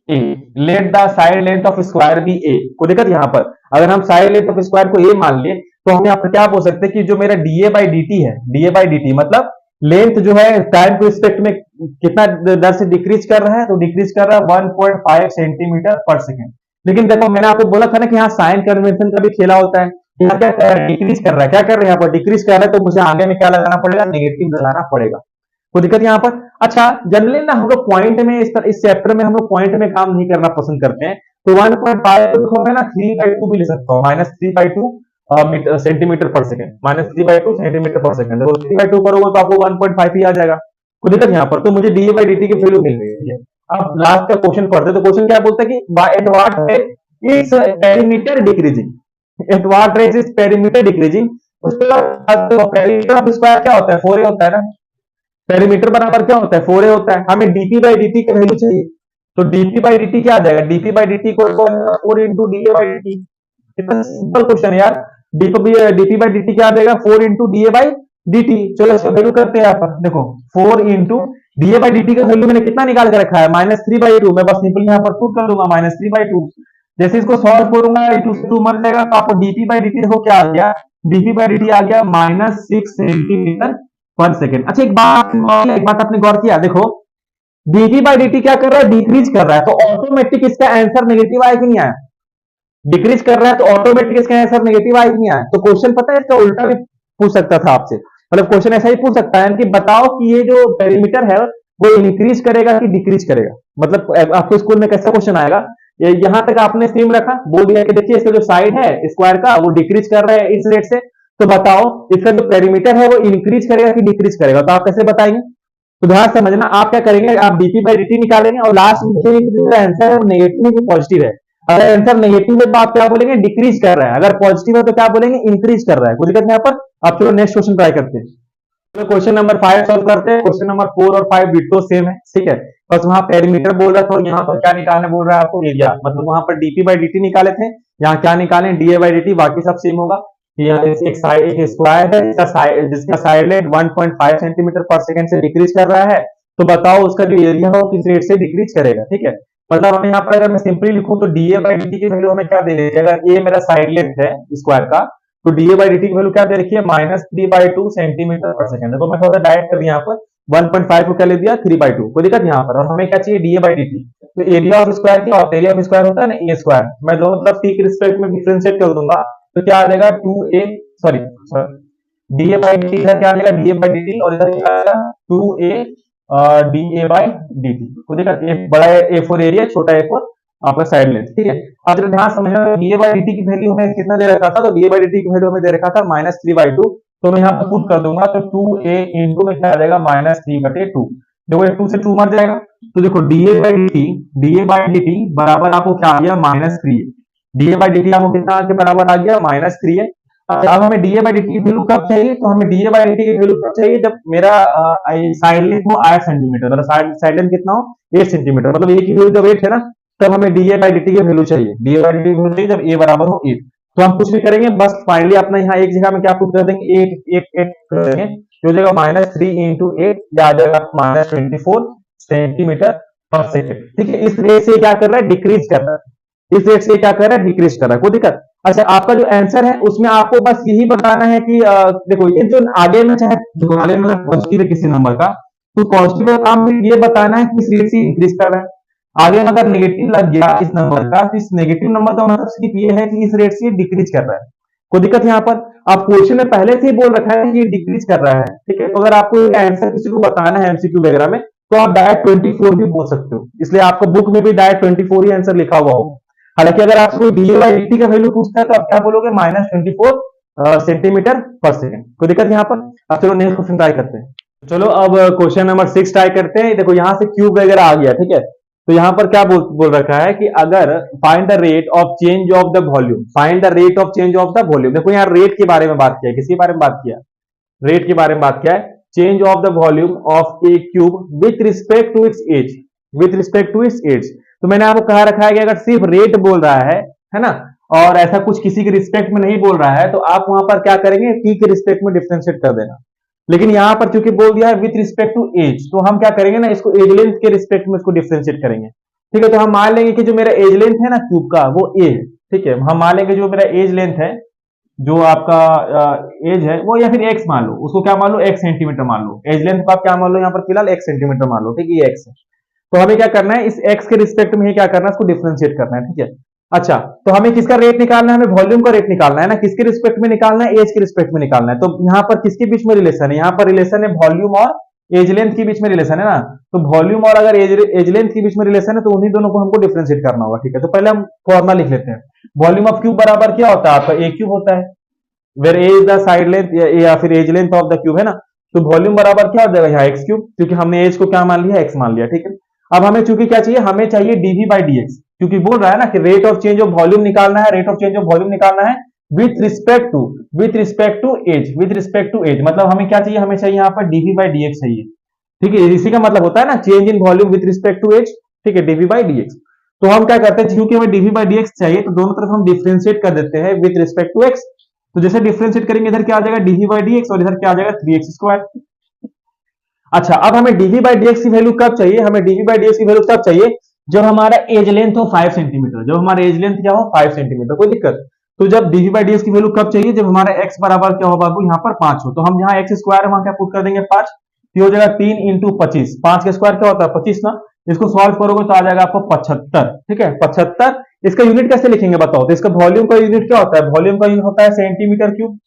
A, let the side length of square B A. कोई दिक्कत यहाँ पर? अगर हम साइड लेंथ ऑफ स्क्वायर को ए मान ले तो हम यहाँ पर क्या बोल सकते हैं कि जो मेरा डीए बाई डी है, डीए बाई डी मतलब लेंथ जो है टाइम टू रिस्पेक्ट में कितना दर से डिक्रीज कर रहा है, तो डिक्रीज कर रहा है 1.5 सेंटीमीटर पर सेकेंड। लेकिन देखो मैंने आपको बोला था ना कि यहाँ साइन कन्वेंशन का भी खेला होता है। यहाँ क्या कर रहा है, डिक्रीज कर रहा है, क्या कर रहे हैं यहाँ पर डिक्रीज कर रहा है, तो मुझे आगे में क्या लगाना पड़ेगा, नेगेटिव लगाना पड़ेगा। कोई दिक्कत यहाँ पर। अच्छा जनरली ना हम लोग पॉइंट में इस चैप्टर में हम लोग पॉइंट में काम नहीं करना पसंद करते हैं, तो 1.5 को मैं ना 3/2 भी ले सकता हूँ, -3/2 सेंटीमीटर पर सेकंड, -3/2 सेंटीमीटर पर सेकंड। देखो 3/2 करोगे तो आपको 1.5 ही आ जाएगा। कोई दिक्कत यहाँ पर। तो मुझे डी बाई डी टी की वैल्यू मिल रही है। अब लास्ट का क्वेश्चन पढ़ते, तो क्वेश्चन क्या बोलता है कि at what rate is perimeter decreasing, at what rate is perimeter decreasing. उसके बाद पेरीमीटर ऑफ स्क्वायर क्या होता है, 4a होता है ना। पेरीमीटर बराबर क्या होता है, 4a होता है। हमें डीपी बाई डी टी की वैल्यू चाहिए, तो डीपी बाई डी टी क्या आ जाएगा, डीपी बाई डी टी को 4 into D A by d T. कितना सिंपल क्वेश्चन है यार। डीपी बाई डी टी क्या आ जाएगा, 4 into D A by d T. चलो इसका वैल्यू करते हैं यहाँ पर। देखो 4 into D A by d T का वैल्यू मैंने कितना निकाल के रखा है, -3/2। मैं बस सिंपल यहाँ पर पुट कर दूंगा -3/2। जैसे इसको सॉल्व करूंगा 2 से 2 मर जाएगा, तो आपको डीपी बाई डी टी देखो क्या आ गया, डीपी बाई डी टी आ गया -6 सेंटीमीटर पर सेकेंड। अच्छा एक बात आपने गौर किया, देखो डीपी बाई डी टी क्या कर रहा है, डिक्रीज कर रहा है, तो ऑटोमेटिक इसका आंसर नेगेटिव आया कि नहीं आया। डिक्रीज कर रहा है तो ऑटोमेटिक इसका आंसर नेगेटिव आया कि नहीं आया। तो क्वेश्चन पता है इसका उल्टा भी पूछ सकता था आपसे, मतलब क्वेश्चन ऐसा ही पूछ सकता है कि बताओ कि ये जो पेरीमीटर है वो इंक्रीज करेगा कि डिक्रीज करेगा। मतलब आपको स्कूल में कैसा क्वेश्चन आएगा, यहां तक आपने सेम रखा, बोल दिया कि देखिए इसका जो साइड है स्क्वायर का वो डिक्रीज कर रहा है इस रेट से, तो बताओ इसका जो पेरीमीटर है वो इंक्रीज करेगा कि डिक्रीज करेगा। तो आप कैसे बताएंगे, तो ध्यान समझना, आप क्या करेंगे, आप डीपी बाई डी टी निकालेंगे और लास्ट में जो आंसर है वो नेगेटिव है कि पॉजिटिव है। अगर आंसर नेगेटिव है तो आप क्या बोलेंगे, डिक्रीज कर रहा है, अगर पॉजिटिव है तो क्या बोलेंगे, इंक्रीज कर रहा है। कोई दिक्कत यहाँ पर। आप चलो नेक्स्ट क्वेश्चन ट्राई करते हैं। तो क्वेश्चन नंबर 5 सॉल्व करते हैं। क्वेश्चन नंबर 4 और 5 डिट्टो सेम है, ठीक है। बस वहां पेरीमीटर बोल रहा था और यहाँ पर क्या निकालने बोल रहा है आपको, एरिया। मतलब वहां पर डीपी बाई डी टी निकाले थे, यहाँ क्या निकाले, D A by d T. बाकी सब सेम होगा। यहाँ एक स्क्वायर है जिसका साइड लेंथ 1.5 सेंटीमीटर पर सेकंड से डिक्रीज कर रहा है, तो बताओ उसका जो एरिया है वो किस रेट से डिक्रीज करेगा, ठीक है। मतलब हमें यहाँ पर अगर मैं सिंपली लिखूं तो D A by d T की वैल्यू हमें क्या दे रही है, अगर ये मेरा साइड लेंथ है स्क्वायर का, तो D A by d T की वैल्यू क्या दे रखी है, -3/2 सेंटीमीटर पर सेकंड। तो मैं थोड़ा डायरेक्ट कर दिया यहाँ पर, 1.5 को क्या ले दिया, 3/2। कोई दिक्कत यहाँ पर। और हमें क्या चाहिए, D A by d T. तो एरिया ऑफ स्क्वायर क्या होता है, एरिया ऑफ स्क्वायर होता है ना ए स्क्वायर। मैं दोनों तरफ टी के रिस्पेक्ट में डिफरेंशिएट कर दूंगा, तो क्या आ जाएगा 2a, sorry D A by d T, इधर क्या आ जाएगा, D A by d T, और इधर क्या आ जाएगा 2a D A by d T. को देखा, बड़ा ए फॉर एरिया, छोटा ए फॉर आपका साइड लेंथ, ठीक है। अब जरा ध्यान समझना, D A by d T की वैल्यू हमें कितना दे रखा था, तो D A by d T की वैल्यू हमें दे रखा था -3/2। तो मैं यहाँ पर पुट कर दूंगा, तो 2a इंटू में क्या आ जाएगा, -3/2। देखो 2 से 2 मर जाएगा, तो देखो D A by d T बराबर आपको क्या आ गया, -3। D A by d T आपको कितना के बराबर आ गया, -3 है। अब हमें D A by d T की वैल्यू कब चाहिए, तो हमें D A by d T की वैल्यू कब चाहिए, जब मेरा साइड लेंथ हो 8 सेंटीमीटर, मतलब साइड लेंथ कितना हो 8 सेंटीमीटर, मतलब ए की वैल्यू जब 8 है ना, तब हमें D A by d T की वैल्यू चाहिए। D A by d T की वैल्यू चाहिए जब ए बराबर हो 8। तो हम कुछ भी करेंगे, बस फाइनली अपना यहाँ एक जगह में क्या पुट कर देंगे, 8 कर देंगे, जो जगह -3 इंटू 8 आ जाएगा -24 सेंटीमीटर पर सेकेंड, ठीक है। इस रेट से क्या कर रहा है, डिक्रीज कर रहा है, इस रेट से क्या कर रहा है, डिक्रीज कर रहा है। कोई दिक्कत। अच्छा आपका जो आंसर है उसमें आपको बस यही बताना है कि देखो ये जो आगे में चाहे आगे में पॉजिटिव है किसी नंबर का, तो पॉजिटिव का काम में ये बताना है कि इस रेट से इंक्रीज कर रहा है। आगे अगर नेगेटिव लग गया इस नंबर का, तो इस नेगेटिव नंबर का मतलब सिर्फ ये है कि इस रेट से डिक्रीज कर रहा है। कोई दिक्कत यहाँ पर। आप क्वेश्चन में पहले से ही बोल रखा है कि डिक्रीज कर रहा है, ठीक है। तो अगर आपको आंसर किसी को बताना है एमसीक्यू वगैरह में, तो आप डायरेक्ट 24 भी बोल सकते हो, इसलिए आपको बुक में भी डायरेक्ट 24 ही आंसर लिखा हुआ होगा। हालांकि अगर आपको D A by d T का वैल्यू पूछता है तो आप क्या बोलोगे, -24 सेंटीमीटर पर सेकंड। कोई दिक्कत यहाँ पर। अब चलो नेक्स्ट क्वेश्चन ट्राई करते हैं। चलो अब क्वेश्चन नंबर 6 ट्राई करते हैं। देखो यहाँ से क्यूब वगैरह आ गया, ठीक है। तो यहाँ पर क्या बोल रखा है कि अगर find the rate of change of the volume, find the rate of change of the volume. देखो यहाँ रेट के बारे में बात किया है, किसी बारे में बात किया, रेट के बारे में बात किया है। Change of the volume of a cube with respect to its edge, with respect to its edge. तो मैंने आपको कहा रखा है कि अगर सिर्फ रेट बोल रहा है ना, और ऐसा कुछ किसी के रिस्पेक्ट में नहीं बोल रहा है, तो आप वहां पर क्या करेंगे, टी के रिस्पेक्ट में डिफरेंशिएट कर देना। लेकिन यहां पर चूंकि बोल दिया है विथ रिस्पेक्ट टू एज, तो हम क्या करेंगे ना, इसको एज लेंथ के रिस्पेक्ट में इसको डिफरेंशिएट करेंगे, ठीक है। तो हम मान लेंगे कि जो मेरा एज लेंथ है ना क्यूब का, वो ए है, ठीक है। हम मान लेंगे जो मेरा एज लेंथ है, जो आपका एज है वो, या फिर एक्स मान लो, उसको क्या मान लो, एक्स सेंटीमीटर मान लो। एज लेंथ को आप क्या मान लो, यहाँ पर फिलहाल एक्स सेंटीमीटर मान लो, ठीक है, ये एक्स है। तो हमें क्या करना है, इस एक्स के रिस्पेक्ट में ही क्या करना है, इसको डिफरेंशिएट करना है, ठीक है। अच्छा, तो हमें किसका रेट निकालना है? हमें वॉल्यूम का रेट निकालना है ना, किसके रिस्पेक्ट में निकालना है? एज के रिस्पेक्ट में निकालना है। तो यहाँ पर किसके बीच में रिलेशन है? यहाँ पर रिलेशन है वॉल्यूम और एज लेंथ के बीच में रिलेशन है ना। तो वॉल्यूम और अगर एज लेंथ के बीच में रिलेशन है तो उन्हीं दोनों को हमको डिफरेंशिएट करना होगा। ठीक है, तो पहले हम फॉर्मुला लिख लेते हैं। वॉल्यूम ऑफ क्यूब बराबर क्या होता है आपका? ए क्यूब होता है, where A is the side length या फिर edge length of the cube, है ना। तो वॉल्यूम बराबर क्या हो जाएगा यहाँ? एक्स क्यूब, क्योंकि हमने एज को क्या मान लिया? एक्स मान लिया। ठीक है, अब हमें चूंकि क्या चाहिए? हमें चाहिए डीवी बाई डीएक्स, क्योंकि बोल रहा है ना कि rate of change of volume निकालना है, rate of change of volume निकालना है with respect to edge, with respect to edge. मतलब हमें क्या चाहिए? हमें चाहिए यहाँ पर डीवी बाई डीएक्स चाहिए। ठीक है, इसी का मतलब होता है ना change in volume with respect to edge. ठीक है, डीवी बाई डीएक्स। तो हम क्या करते हैं, क्योंकि हमें डीवी बाई डीएक्स चाहिए तो दोनों तरफ हम डिफरेंशिएट कर देते हैं विथ रिस्पेक्ट टू एक्स। तो जैसे डिफरेंशिएट करेंगे इधर क्या आ जाएगा? डीवी बाई डीएक्स, और इधर क्या आ जाएगा? 3x²। अच्छा, अब हमें डीवी बाई डीएक्स की वैल्यू कब चाहिए? हमें डीवी बाई डीएक्स की वैल्यू तब चाहिए जब हमारा एज लेंथ हो 5 सेंटीमीटर। जब हमारा एज लेंथ क्या हो? 5 सेंटीमीटर। कोई दिक्कत? तो जब डीवी बाई डीएक्स की वैल्यू कब चाहिए? जब हमारा एक्स बराबर क्या हो बाबू? यहाँ पर 5 हो। तो हम यहाँ x² है वहां क्या पुट कर देंगे? 5। ये हो जाएगा 3 इंटू 25। 5 का स्क्वायर क्या होता है? 25 ना। इसको सॉल्व करोगे तो आ जाएगा आपको 75। ठीक है, 75। इसका यूनिट कैसे लिखेंगे बताओ? तो इसका वॉल्यूम का यूनिट क्या होता है? वॉल्यूम का यूनिट होता है सेंटीमीटर क्यूब।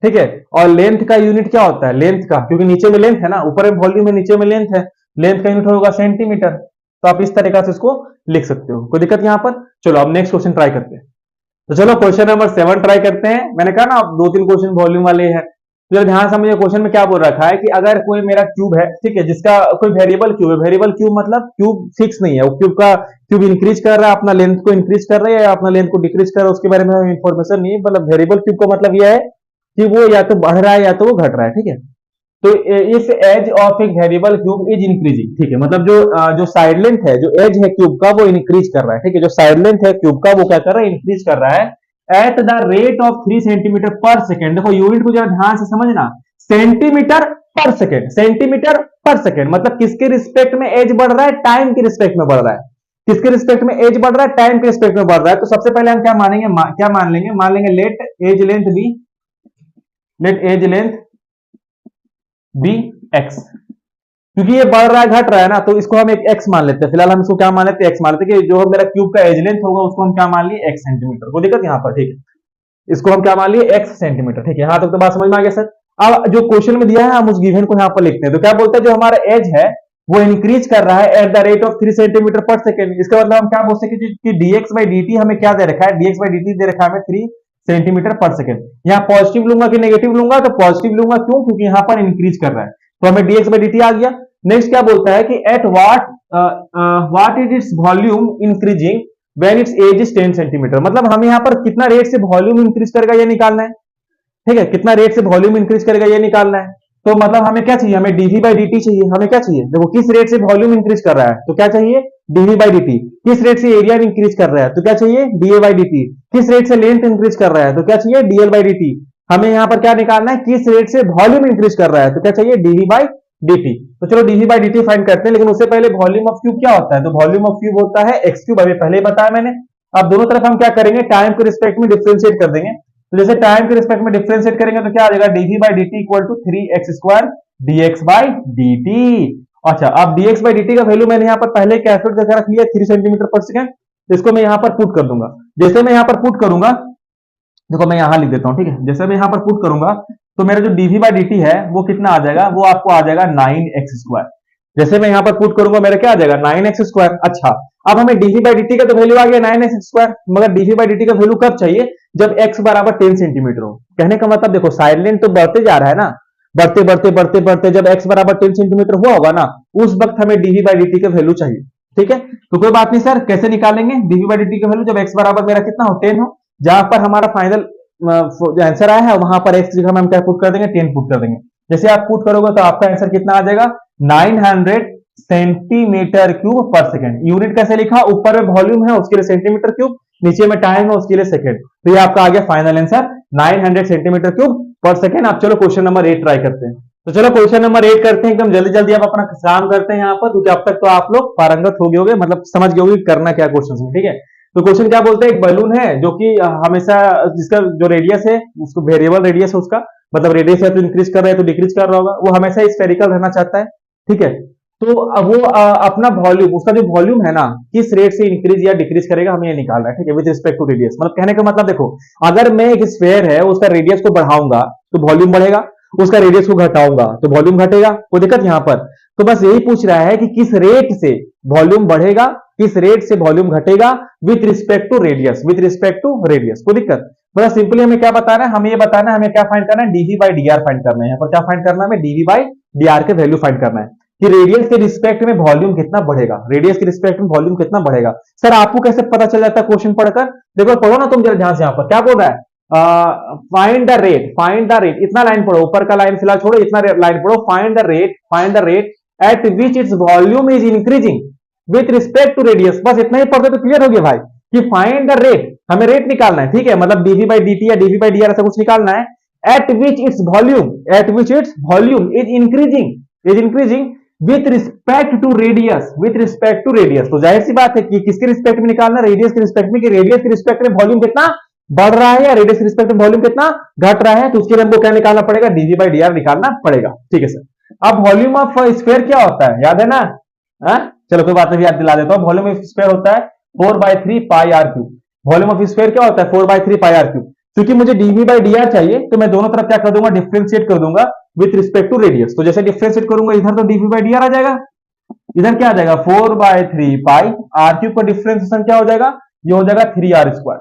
ठीक है, और लेंथ का यूनिट क्या होता है? लेंथ का, क्योंकि नीचे में लेंथ है ना, ऊपर में वॉल्यूम है, नीचे में लेंथ है, लेंथ का यूनिट होगा सेंटीमीटर। तो आप इस तरीके से इसको लिख सकते हो। कोई दिक्कत यहाँ पर? चलो अब नेक्स्ट क्वेश्चन ट्राई करते हैं। तो चलो क्वेश्चन नंबर 7 ट्राई करते हैं। मैंने कहा ना अब 2-3 क्वेश्चन वॉल्यूम वाले हैं। तो ध्यान समझिए, क्वेश्चन में क्या बोल रखा है कि अगर कोई मेरा क्यूब है, ठीक है, जिसका कोई वेरिएबल क्यूब है। वेरिएबल क्यूब मतलब क्यूब फिक्स नहीं है, वो क्यूब इंक्रीज कर रहा है, अपना लेंथ को इंक्रीज कर रहा है या अपना लेंथ को डिक्रीज कर रहा है, उसके बारे में इंफॉर्मेशन नहीं है। मतलब वेरिएबल क्यूब का मतलब यह है कि वो या तो बढ़ रहा है या तो वो घट रहा है। ठीक है, तो if edge of a variable cube is increasing, ठीक है, मतलब जो साइड लेंथ है, जो एज है क्यूब का, वो इंक्रीज कर रहा है। ठीक है, जो साइड लेंथ है क्यूब का वो क्या कर रहा है? इंक्रीज कर रहा है eight the rate of 3 centimetre पर सेकेंड। देखो यूनिट को जरा ध्यान से समझना, सेंटीमीटर पर सेकेंड, सेंटीमीटर पर सेकेंड। मतलब किसके रिस्पेक्ट में एज बढ़ रहा है? टाइम के रिस्पेक्ट में बढ़ रहा है। किसके रिस्पेक्ट में एज बढ़ रहा है? टाइम के रिस्पेक्ट में बढ़ रहा है। तो सबसे पहले हम क्या मानेंगे? क्या मान लेंगे? मान लेंगे let edge length be, let edge length be X, क्योंकि ये बढ़ रहा है घट रहा है ना, तो इसको हम एक एक्स मान लेते हैं। फिलहाल हम इसको क्या मान लेते हैं? एक्स मान लेते हैं कि जो मेरा क्यूब का एज लेंथ होगा उसको हम क्या मान लिए? X centimetre. कोई दिक्कत यहाँ पर? ठीक है, इसको हम क्या मान लिए? X centimetre. ठीक है, यहां तक तो बात समझ में आ गया सर। अब जो क्वेश्चन में दिया है हम उस गिवन को यहाँ पर लिखते हैं। तो क्या बोलते हैं? जो हमारा एज है वो इंक्रीज कर रहा है eight the rate of 3 centimetre पर सेकेंड। इसका मतलब हम क्या बोल सकते हैं कि dx बाई dt हमें क्या दे रखा है? dx बाई dt दे रखा है हमें 3 सेंटीमीटर पर सेकेंड। यहाँ पॉजिटिव लूंगा कि नेगेटिव लूंगा? तो पॉजिटिव लूंगा। क्यों? क्योंकि यहाँ पर इंक्रीज कर रहा है, तो हमें dx बाई dt आ गया। नेक्स्ट क्या बोलता है कि at what is its volume increasing when its edge is 10 centimetre. मतलब हमें यहाँ पर कितना रेट से वॉल्यूम इंक्रीज करेगा ये निकालना है। ठीक है, कितना रेट से वॉल्यूम इंक्रीज करेगा ये निकालना है। तो मतलब हमें क्या चाहिए? हमें डीवी बाई dt चाहिए। हमें क्या चाहिए? देखो किस रेट से वॉल्यूम इंक्रीज कर रहा है तो क्या चाहिए? Dv by dt। किस रेट से एरिया इंक्रीज कर रहा है तो क्या चाहिए? Da by dt। किस रेट से लेंथ इंक्रीज कर रहा है तो क्या चाहिए? Dl by dt। हमें यहाँ पर क्या निकालना है? किस रेट से वॉल्यूम इंक्रीज कर रहा है तो क्या चाहिए? Dv by dt। तो चलो डीवी बाई dt फाइंड करते हैं, लेकिन उससे पहले वॉल्यूम ऑफ क्यूब क्या होता है? तो वॉल्यूम ऑफ क्यूब होता है एक्स क्यूब। अभी पहले ही बताया मैंने। अब दोनों तरफ हम क्या करेंगे? टाइम के रिस्पेक्ट में डिफरेंशिएट कर देंगे। तो जैसे टाइम के रिस्पेक्ट में डिफरेंशिएट करेंगे तो क्या आ जाएगा? Dv by dt equal to 3x² dx by dt। अच्छा, अब dx बाई dt का वैल्यू मैंने यहाँ पर पहले कैलकुलेट करके रख लिया 3 सेंटीमीटर पर सेकेंड। इसको मैं यहाँ पर पुट कर दूंगा। जैसे मैं यहाँ पर पुट करूंगा, देखो मैं यहाँ लिख देता हूँ। ठीक है, जैसे मैं यहाँ पर पुट करूंगा तो मेरा जो dv बाई dt है वो कितना आ जाएगा? वो आपको आ जाएगा 9x²। जैसे मैं यहाँ पर पुट करूंगा मेरा क्या आ जाएगा? 9x²। अच्छा, अब हमें dv बाई dt का तो वैल्यू आ गया 9x², मगर dv बाई dt का वैल्यू कब चाहिए? जब x बराबर 10 सेंटीमीटर हो। कहने का मतलब देखो साइड लेंथ तो बढ़ते जा रहा है ना, बढ़ते बढ़ते बढ़ते बढ़ते जब x बराबर 10 सेंटीमीटर हुआ होगा ना, उस वक्त हमें dv बाई dt का वैल्यू चाहिए। ठीक है, तो कोई बात नहीं सर, कैसे निकालेंगे dv बाई dt का वैल्यू? जब x बराबर मेरा कितना हो? 10 हो। जहां पर हमारा फाइनल जो आंसर आया है वहां पर x की जगह हम क्या पुट कर देंगे? 10 पुट कर देंगे। जैसे आप पुट करोगे तो आपका आंसर कितना आ जाएगा? 900 सेंटीमीटर क्यूब पर सेकेंड। यूनिट कैसे लिखा? ऊपर में वॉल्यूम है उसके लिए सेंटीमीटर क्यूब, नीचे में टाइम है उसके लिए सेकेंड। तो ये आपका आ गया फाइनल आंसर 900 सेंटीमीटर क्यूब पर सेकेंड। आप चलो क्वेश्चन नंबर 8 ट्राई करते हैं। तो चलो क्वेश्चन नंबर 8 करते हैं। एकदम जल्दी जल्दी आप अपना काम करते हैं यहाँ पर, क्योंकि अब तक तो आप लोग पारंगत हो गए होंगे, मतलब समझ गए होंगे करना क्या क्वेश्चन में। ठीक है, तो क्वेश्चन क्या बोलते हैं? एक बलून है जो कि हमेशा जिसका जो रेडियस है उसको वेरिएबल रेडियस है उसका, मतलब रेडियस है तो इंक्रीज कर रहा है तो डिक्रीज कर रहा होगा, वो हमेशा स्फेरिकल रहना चाहता है। ठीक है, तो अब वो अपना वॉल्यूम, उसका जो वॉल्यूम है ना, किस रेट से इंक्रीज या डिक्रीज करेगा, हमें ये निकालना है, ठीक है, विद रिस्पेक्ट टू रेडियस। मतलब कहने का मतलब देखो, अगर मैं एक स्फीयर है उसका रेडियस को बढ़ाऊंगा तो वॉल्यूम बढ़ेगा, उसका रेडियस को घटाऊंगा तो वॉल्यूम घटेगा, कोई दिक्कत यहां पर? तो बस यही पूछ रहा है कि किस रेट से वॉल्यूम बढ़ेगा, किस रेट से वॉल्यूम घटेगा with respect to radius, with respect to radius, कोई दिक्कत? बड़ा सिंपली हमें क्या बताना है, हमें ये बताना है, हमें क्या फाइंड करना है, dv by d r find करना है। यहाँ पर क्या फाइंड करना है, हमें डीवी बाई डी आर के वैल्यू फाइंड करना है कि रेडियस के रिस्पेक्ट में वॉल्यूम कितना बढ़ेगा, रेडियस के रिस्पेक्ट में वॉल्यूम कितना बढ़ेगा। सर आपको कैसे पता चल जाता है क्वेश्चन पढ़कर? देखो पढ़ो ना तुम जरा ध्यान से, यहाँ पर क्या बोल रहा है, find the rate, find the rate, इतना लाइन पढ़ो, ऊपर का लाइन फिलहाल छोड़ो, इतना लाइन पढ़ो, find the rate at which its volume is increasing with respect to radius. बस इतना ही पढ़ते तो क्लियर हो गया भाई कि फाइंड द रेट, हमें रेट निकालना है, ठीक है, मतलब डीवी बाई डी टी या डीवी बाई डी आर ऐसा कुछ निकालना है। At which its volume is increasing with respect to radius, with respect to radius. तो जाहिर सी बात है कि किसके रिस्पेक्ट में निकालना, रेडियस के रिस्पेक्ट में, कि रेडियस के रिस्पेक्ट में वॉल्यूम कितना बढ़ रहा है या रेडियस के रिस्पेक्ट में वॉल्यूम कितना घट रहा है, तो उसके लिए हमको क्या निकालना पड़ेगा, डीवी बाई डी आर निकालना पड़ेगा, ठीक है सर। अब वॉल्यूम ऑफ स्फीयर क्या होता है, याद है ना? चलो कोई बात नहीं, याद दिला देता हूं। वॉल्यूम ऑफ स्फीयर होता है 4/3 pi R cube. Volume of sphere क्या होता है, 4/3 पाई आर क्यूब। क्योंकि मुझे डीवी बाई डी आर चाहिए तो मैं दोनों तरफ क्या कर दूंगा, डिफरेंशिएट कर दूंगा विथ रिस्पेक्ट टू रेडियस। तो जैसे डिफरेंशिएट करूंगा इधर तो डीवी बाई डी आर आ जाएगा, इधर क्या आ जाएगा 4/3 पाई आर क्यूब का डिफरेंशिएशन क्या हो जाएगा, ये हो जाएगा 3r²।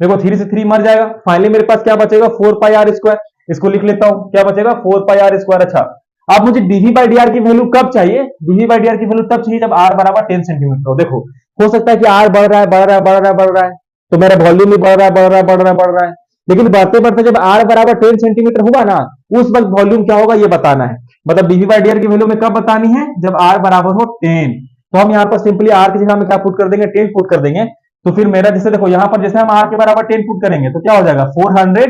देखो 3 से 3 मर जाएगा, फाइनली मेरे पास क्या बचेगा 4πr²। इसको लिख लेता हूं, क्या बचेगा 4πr²। अच्छा अब मुझे डीवी बाई डी आर की वैल्यू कब चाहिए, डीवी बाई डी आर की वैल्यू तब चाहिए जब आर बराबर 10 सेंटीमीटर हो। देखो हो सकता है कि आर बढ़ रहा है बढ़ रहा है बढ़ रहा है बढ़ रहा है, तो मेरा वॉल्यूम भी बढ़ रहा है बढ़ रहा है बढ़ रहा है बढ़ रहा है, लेकिन बढ़ते बढ़ते जब आर बराबर 10 सेंटीमीटर हुआ ना, उस वक्त वॉल्यूम क्या होगा ये बताना है। मतलब डीवी बाई डी आर की वैल्यू में कब बतानी है, जब आर बराबर हो 10। तो हम यहाँ पर सिंपली आर की जगह में क्या पुट कर देंगे, 10 पुट कर देंगे। तो फिर मेरा जैसे देखो यहाँ पर जैसे हम आर के बराबर 10 पुट करेंगे तो क्या हो जाएगा 400,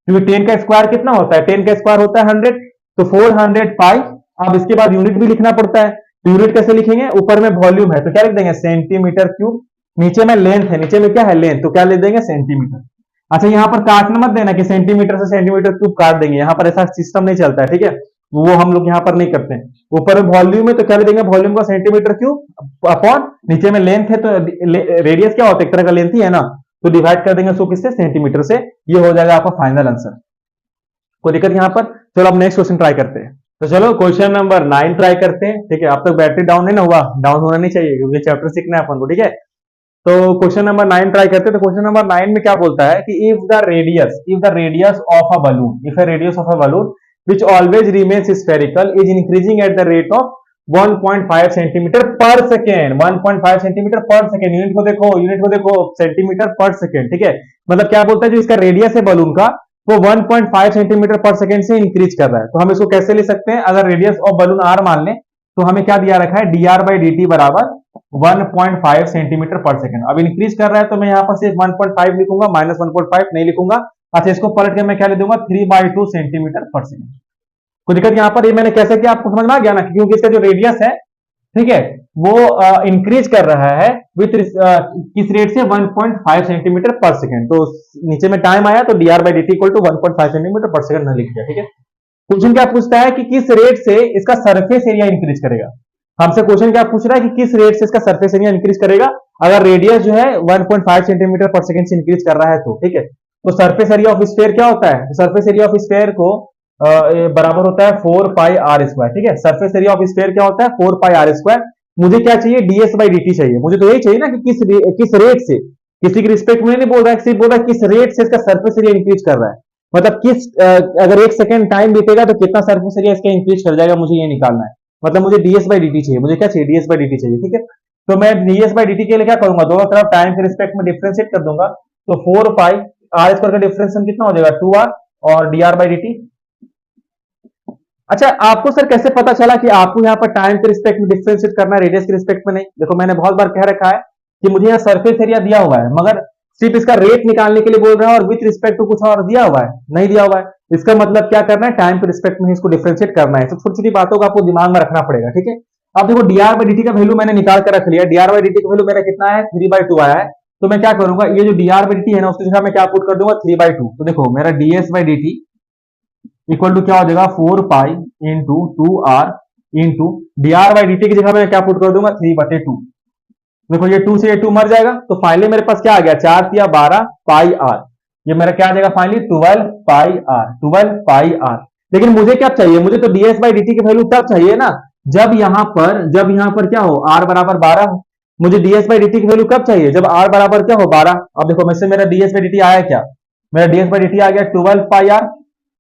क्योंकि 10 का स्क्वायर कितना होता है, 10 का स्क्वायर होता है 100, तो 400 पाई। अब इसके बाद यूनिट भी लिखना पड़ता है, तो यूनिट कैसे लिखेंगे, ऊपर में वॉल्यूम है तो क्या लिख देंगे सेंटीमीटर क्यूब, नीचे में लेंथ है, नीचे में क्या है लेंथ, तो क्या लिख देंगे सेंटीमीटर। अच्छा यहाँ पर काटना मत देना कि सेंटीमीटर से सेंटीमीटर क्यूब काट देंगे, यहाँ पर ऐसा सिस्टम नहीं चलता है, ठीक है, वो हम लोग यहाँ पर नहीं करते हैं। ऊपर में वॉल्यूम है तो क्या लिख देंगे वॉल्यूम का सेंटीमीटर क्यूब अपॉन, नीचे में लेंथ है तो रेडियस क्या होता है एक तरह का लेंथ ही है ना, तो डिवाइड कर देंगे उसको किससे, सेंटीमीटर से। ये हो जाएगा आपका फाइनल आंसर, कोई दिक्कत यहाँ पर? चलो अब नेक्स्ट क्वेश्चन ट्राई करते हैं। तो चलो क्वेश्चन नंबर 9 ट्राई करते हैं, ठीक है। अब तक बैटरी डाउन नहीं ना हुआ, डाउन होना नहीं चाहिए क्योंकि चैप्टर सीखना है अपन को, ठीक है। तो क्वेश्चन नंबर 9 ट्राई करते हैं। तो क्वेश्चन नंबर 9 में क्या बोलता है कि if the radius of a balloon, if a radius of a balloon which always remains spherical is increasing at the rate of 1.5 centimetre पर सेकेंड, 1.5 सेंटीमीटर पर सेकेंड। यूनिट को देखो सेंटीमीटर पर सेकेंड, ठीक है। मतलब क्या बोलता है जो इसका रेडियस है बलून का वो 1.5 सेंटीमीटर पर सेकेंड से इंक्रीज कर रहा है। तो हम इसको कैसे ले सकते हैं, अगर रेडियस ऑफ बलून आर मान लें तो हमें क्या दिया रखा है, dr बाई dt बराबर 1.5 सेंटीमीटर पर सेकेंड। अब इंक्रीज कर रहा है तो मैं यहाँ पर सिर्फ 1.5 लिखूंगा, -1.5 नहीं लिखूंगा। अच्छा इसको पलट के मैं क्या ले दूंगा 3/2 सेंटीमीटर पर सेकेंड। कोई दिक्कत यहाँ पर, ये मैंने कैसे किया आपको समझ में आ गया ना, क्योंकि इसका जो रेडियस है, ठीक है, वो इंक्रीज कर रहा है विथ किस रेट से 1.5 सेंटीमीटर पर सेकेंड। तो नीचे में टाइम आया तो dr by dt equal to 1.5 centimetre पर सेकेंड न लिख दिया, ठीक है। क्वेश्चन क्या पूछता है कि किस रेट से इसका सरफेस एरिया इंक्रीज करेगा। हमसे क्वेश्चन क्या पूछ रहा है कि किस रेट से इसका सरफेस एरिया इंक्रीज करेगा अगर रेडियस जो है 1.5 सेंटीमीटर पर सेकेंड से इंक्रीज कर रहा है तो, ठीक है। तो सरफेस एरिया ऑफ स्फीयर क्या होता है, सरफेस एरिया ऑफ स्फीयर को बराबर होता है 4πr², ठीक है। सरफेस एरिया ऑफ स्फीयर क्या होता है 4πr²। मुझे क्या चाहिए ds बाई dt चाहिए, मुझे तो यही चाहिए ना कि किस रेट से, किसी के रिस्पेक्ट में नहीं बोल रहा है, सिर्फ बोल रहा है किस रेट से इसका सरफेस एरिया इंक्रीज कर रहा है। मतलब किस अगर 1 सेकंड टाइम बीतेगा तो कितना सरफेस एरिया इसका इंक्रीज कर जाएगा, मुझे ये निकालना है। मतलब मुझे ds बाई dt चाहिए, मुझे क्या चाहिए ds बाई dt चाहिए, ठीक है। तो मैं ds बाई dt के लिए क्या करूंगा, दोनों तरफ टाइम के रिस्पेक्ट में डिफरेंशिएट कर दूंगा। तो 4πr² का डिफरेंशिएशन कितना हो जाएगा 2r और dr बाई dt। अच्छा आपको सर कैसे पता चला कि आपको यहाँ पर टाइम के रिस्पेक्ट में डिफरेंशिएट करना है, रेडियस के रिस्पेक्ट में नहीं? देखो मैंने बहुत बार कह रखा है कि मुझे यहाँ सरफेस एरिया दिया हुआ है मगर सिर्फ इसका रेट निकालने के लिए बोल रहा है और विथ रिस्पेक्ट टू कुछ और दिया हुआ है नहीं दिया हुआ है। इसका मतलब क्या करना है, टाइम के रिस्पेक्ट में इसको डिफरेंशिएट करना है। छोटी छोटी बातों को आपको दिमाग में रखना पड़ेगा, ठीक है। अब देखो dr बाई dt का वैल्यू मैंने निकाल कर रख लिया, dr बाई dt का वैल्यू मेरा कितना है 3/2 आया है। तो मैं क्या करूंगा, ये जो dr बाई dt है ना उसकी जगह मैं क्या पुट कर दूंगा 3/2। तो देखो मेरा ds by dt equal to क्या हो जाएगा 4π इंटू 2r इंटू dr/dt की जगह मैं क्या पुट कर दूंगा 3/2। देखो ये 2 से ये 2 मर जाएगा, तो फाइनली मेरे पास क्या आ गया 4 या 12 पाई आर। ये मेरा क्या आ जाएगा finally 12 pi r, 12 pi r. लेकिन मुझे क्या चाहिए, मुझे तो ds/dt की वैल्यू तब चाहिए ना जब यहां पर क्या हो r बराबर 12 हो। मुझे ds/dt की वैल्यू कब चाहिए, जब r बराबर क्या हो 12। अब देखो मैं से मेरा ds/dt आया क्या, मेरा ds/dt आ गया 12 पाई आर।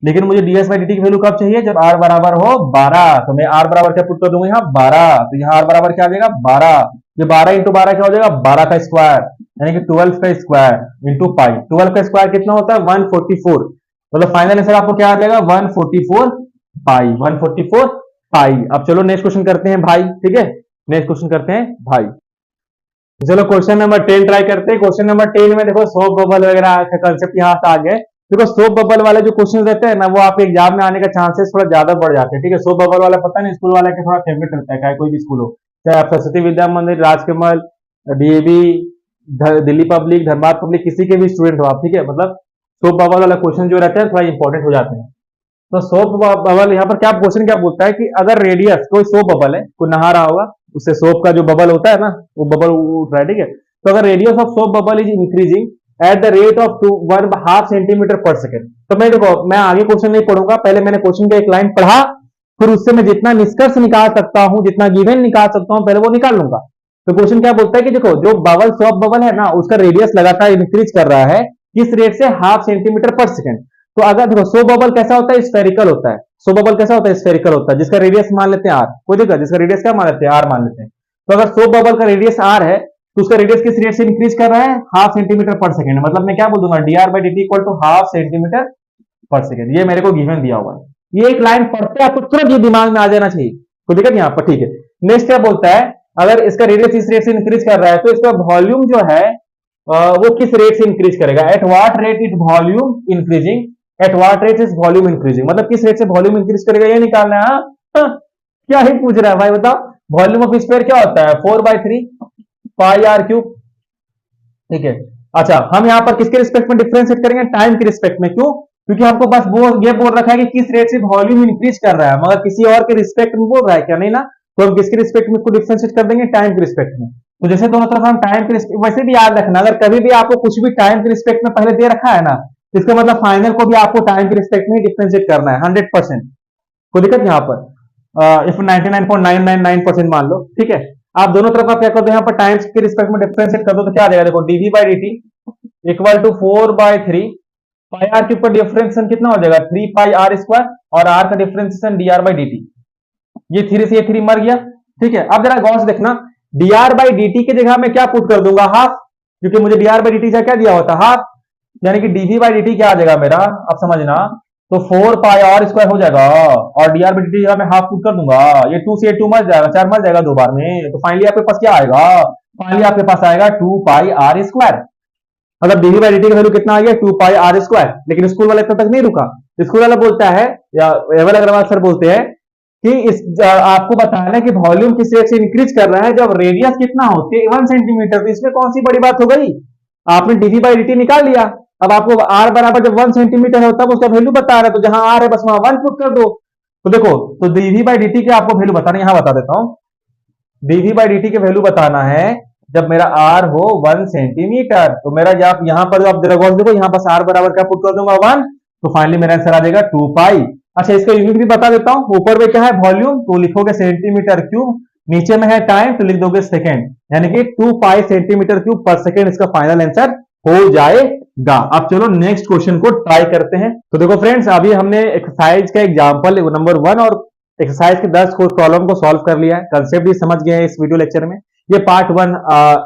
लेकिन मुझे ds/dt की वैल्यू कब चाहिए, जब r बराबर हो 12। तो मैं r बराबर क्या पुट कर दूंगा यहाँ 12, तो यहाँ r बराबर क्या आ जाएगा 12। ये 12 इंटू 12 क्या हो जाएगा 12 का स्क्वायर, यानी कि 12 का स्क्वायर इंटू पाई। 12 का स्क्वायर कितना होता है 144। मतलब फाइनल आंसर आपको क्या आ जाएगा 144 पाई, 144 पाई। अब चलो नेक्स्ट क्वेश्चन करते हैं भाई, ठीक है, नेक्स्ट क्वेश्चन करते हैं भाई। चलो क्वेश्चन नंबर 10 ट्राई करते हैं। क्वेश्चन नंबर 10 में देखो सोप बबल वगैरह का कंसेप्ट यहाँ से आ गया। देखो सोप बबल वाले जो क्वेश्चन रहते हैं ना, वो आपके एग्जाम में आने का चांसेस थोड़ा ज्यादा बढ़ जाते हैं, ठीक है। सोप बबल वाला पता नहीं स्कूल वाला के थोड़ा फेवरेट रहता है, चाहे कोई भी स्कूल हो, चाहे आप सरस्वती विद्या मंदिर, Rajkamal, DAV, Delhi public, Dhanbad public, किसी के भी स्टूडेंट हो आप, ठीक है। मतलब सोप बबल वाला क्वेश्चन जो रहते हैं थोड़ा इंपॉर्टेंट हो जाते हैं। तो सोप बबल यहाँ पर क्या क्वेश्चन क्या बोलता है कि अगर रेडियस, कोई सोप बबल है, कोई नहा रहा होगा, उससे सोप का जो बबल होता है ना, वो बबल उठ रहा है, ठीक है। तो अगर radius of soap bubble is increasing at the rate of 1/2 centimetre पर सेकेंड। तो मैं देखो मैं आगे क्वेश्चन नहीं पढ़ूंगा, पहले मैंने क्वेश्चन का एक लाइन पढ़ा, फिर उससे मैं जितना निष्कर्ष निकाल सकता हूं, जितना गिवन निकाल सकता हूं, पहले वो निकाल लूंगा। तो क्वेश्चन क्या बोलता है कि देखो जो बबल सोप बबल है ना, उसका रेडियस लगातार इंक्रीज कर रहा है, किस रेट से 1/2 सेंटीमीटर पर सेकेंड। तो अगर देखो सोप बबल कैसा होता है, स्फेरिकल होता है। सोप बबल कैसा होता है, स्फेरिकल होता है, जिसका रेडियस मान लेते हैं आर। कोई दिक्कत, जिसका रेडियस क्या मान लेते हैं आर मान लेते हैं। तो अगर सोप बबल का रेडियस आर है, तो उसका रेडियस किस रेट से इंक्रीज कर रहा है 1/2 सेंटीमीटर पर सेकेंड। मतलब मैं क्या बोल दूंगा dr/dt इक्वल टू 1/2 सेंटीमीटर पर सेकेंड। ये मेरे को गिवन दिया हुआ है। ये एक लाइन पढ़ते आपको तुरंत ये दिमाग में आ जाना चाहिए, कोई दिक्कत यहाँ पर, ठीक है। नेक्स्ट क्या बोलता है, अगर इसका रेडियस इस रेट से इंक्रीज कर रहा है, तो इसका वॉल्यूम जो है वो किस रेट से इंक्रीज करेगा, at what rate it volume increasing, at what rate is volume increasing. मतलब किस रेट से वॉल्यूम इंक्रीज करेगा, ये निकालना है। क्या ही पूछ रहा है भाई, बताओ। वॉल्यूम ऑफ स्फीयर क्या होता है 4/3 पाई आर क्यूब, ठीक है। अच्छा हम यहाँ पर किसके रिस्पेक्ट में डिफरेंशिएट करेंगे, टाइम के रिस्पेक्ट में। क्यों, क्योंकि हमको बस वो ये बोल रखा है कि किस रेट से वॉल्यूम इंक्रीज कर रहा है, मगर किसी और के रिस्पेक्ट में बोल रहा है क्या, नहीं ना। तो हम किसके रिस्पेक्ट में इसको डिफरेंशिएट कर देंगे, टाइम के रिस्पेक्ट में। तो जैसे दोनों तरफ हम टाइम के रिस्पेक्ट, वैसे भी याद रखना, अगर कभी भी आपको कुछ भी टाइम के रिस्पेक्ट में पहले दे रखा है ना, इसका मतलब फाइनल को भी आपको टाइम के रिस्पेक्ट में डिफरेंशिएट करना है 100%। कोई दिक्कत यहाँ पर इफ 99.999% मान लो, ठीक है। आप दोनों तरफ आप क्या कर दो, यहाँ पर टाइम्स के रिस्पेक्ट में डिफरेंशिएट कर दो, तो क्या आ जाएगा देखो dv/dt equal to 4/3 pi are के ऊपर डिफरेंशिएशन कितना हो जाएगा 3 पाई आर स्क्वायर, और आर का डिफरेंशिएशन dr/dt। ये 3 से ये 3 मर गया, ठीक है। अब जरा गौर से देखना, dr/dt की जगह मैं क्या पुट कर दूंगा हाफ, क्योंकि मुझे dr/dt से क्या दिया होता हाफ, यानी कि dv/dt क्या आ जाएगा मेरा, अब समझना, तो 4 पाई आर स्क्वायर हो जाएगा, और dr/dt जगह मैं हाफ पुट कर दूंगा। ये 2 से 2 मर जाएगा, 4 मर जाएगा 2 बार में। तो फाइनली आपके पास क्या आएगा, फाइनली आपके पास आएगा 2 पाई आर स्क्वायर। मतलब dv/dt की वैल्यू कितना आ गया 2 पाई आर स्क्वायर। लेकिन स्कूल वाले तब तक नहीं रुका, स्कूल वाला बोलता है, या एवल अग्रवाल सर बोलते हैं कि आपको बताना है कि वॉल्यूम किस रेट से इंक्रीज कर रहा है जब रेडियस कितना होती है 1 सेंटीमीटर। तो इसमें कौन सी बड़ी बात हो गई, आपने dv/dt निकाल लिया। अब आपको r बराबर जब 1 सेंटीमीटर है तब उसका वैल्यू बता रहा है, तो जहां r है बस वहां 1 पुट कर दो। तो देखो, तो dv/dt की आपको वैल्यू बताना, यहां बता देता हूं। dv/dt की वैल्यू बताना है जब मेरा r हो 1 सेंटीमीटर। तो मेरा यहां पर आप जरा गौर देखो, यहां पर r बराबर क्या पुट कर दूंगा 1, तो फाइनली मेरा आंसर आ जाएगा 2 पाई। अच्छा इसका यूनिट भी बता देता हूं, ऊपर में क्या है वॉल्यूम, तो लिखोगे सेंटीमीटर क्यूब, नीचे में है टाइम तो लिख दोगे सेकेंड, यानी कि 2 पाई सेंटीमीटर क्यूब पर सेकेंड इसका फाइनल आंसर हो जाएगा। अब चलो नेक्स्ट क्वेश्चन को ट्राई करते हैं। तो देखो फ्रेंड्स, अभी हमने एक्सरसाइज का एग्जांपल नंबर 1 और एक्सरसाइज के 10 प्रॉब्लम को सॉल्व कर लिया है, कंसेप्ट भी समझ गए हैं इस वीडियो लेक्चर में। ये पार्ट 1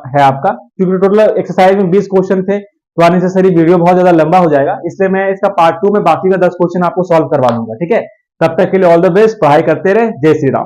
है आपका, क्योंकि टोटल एक्सरसाइज में 20 क्वेश्चन थे, तो अननेसेसरी वीडियो बहुत ज्यादा लंबा हो जाएगा, इसलिए मैं इसका पार्ट 2 में बाकी का 10 क्वेश्चन आपको सॉल्व करवा दूंगा, ठीक है। तब तक के लिए ऑल द बेस्ट, पढ़ाई करते रहे, जय श्री राम।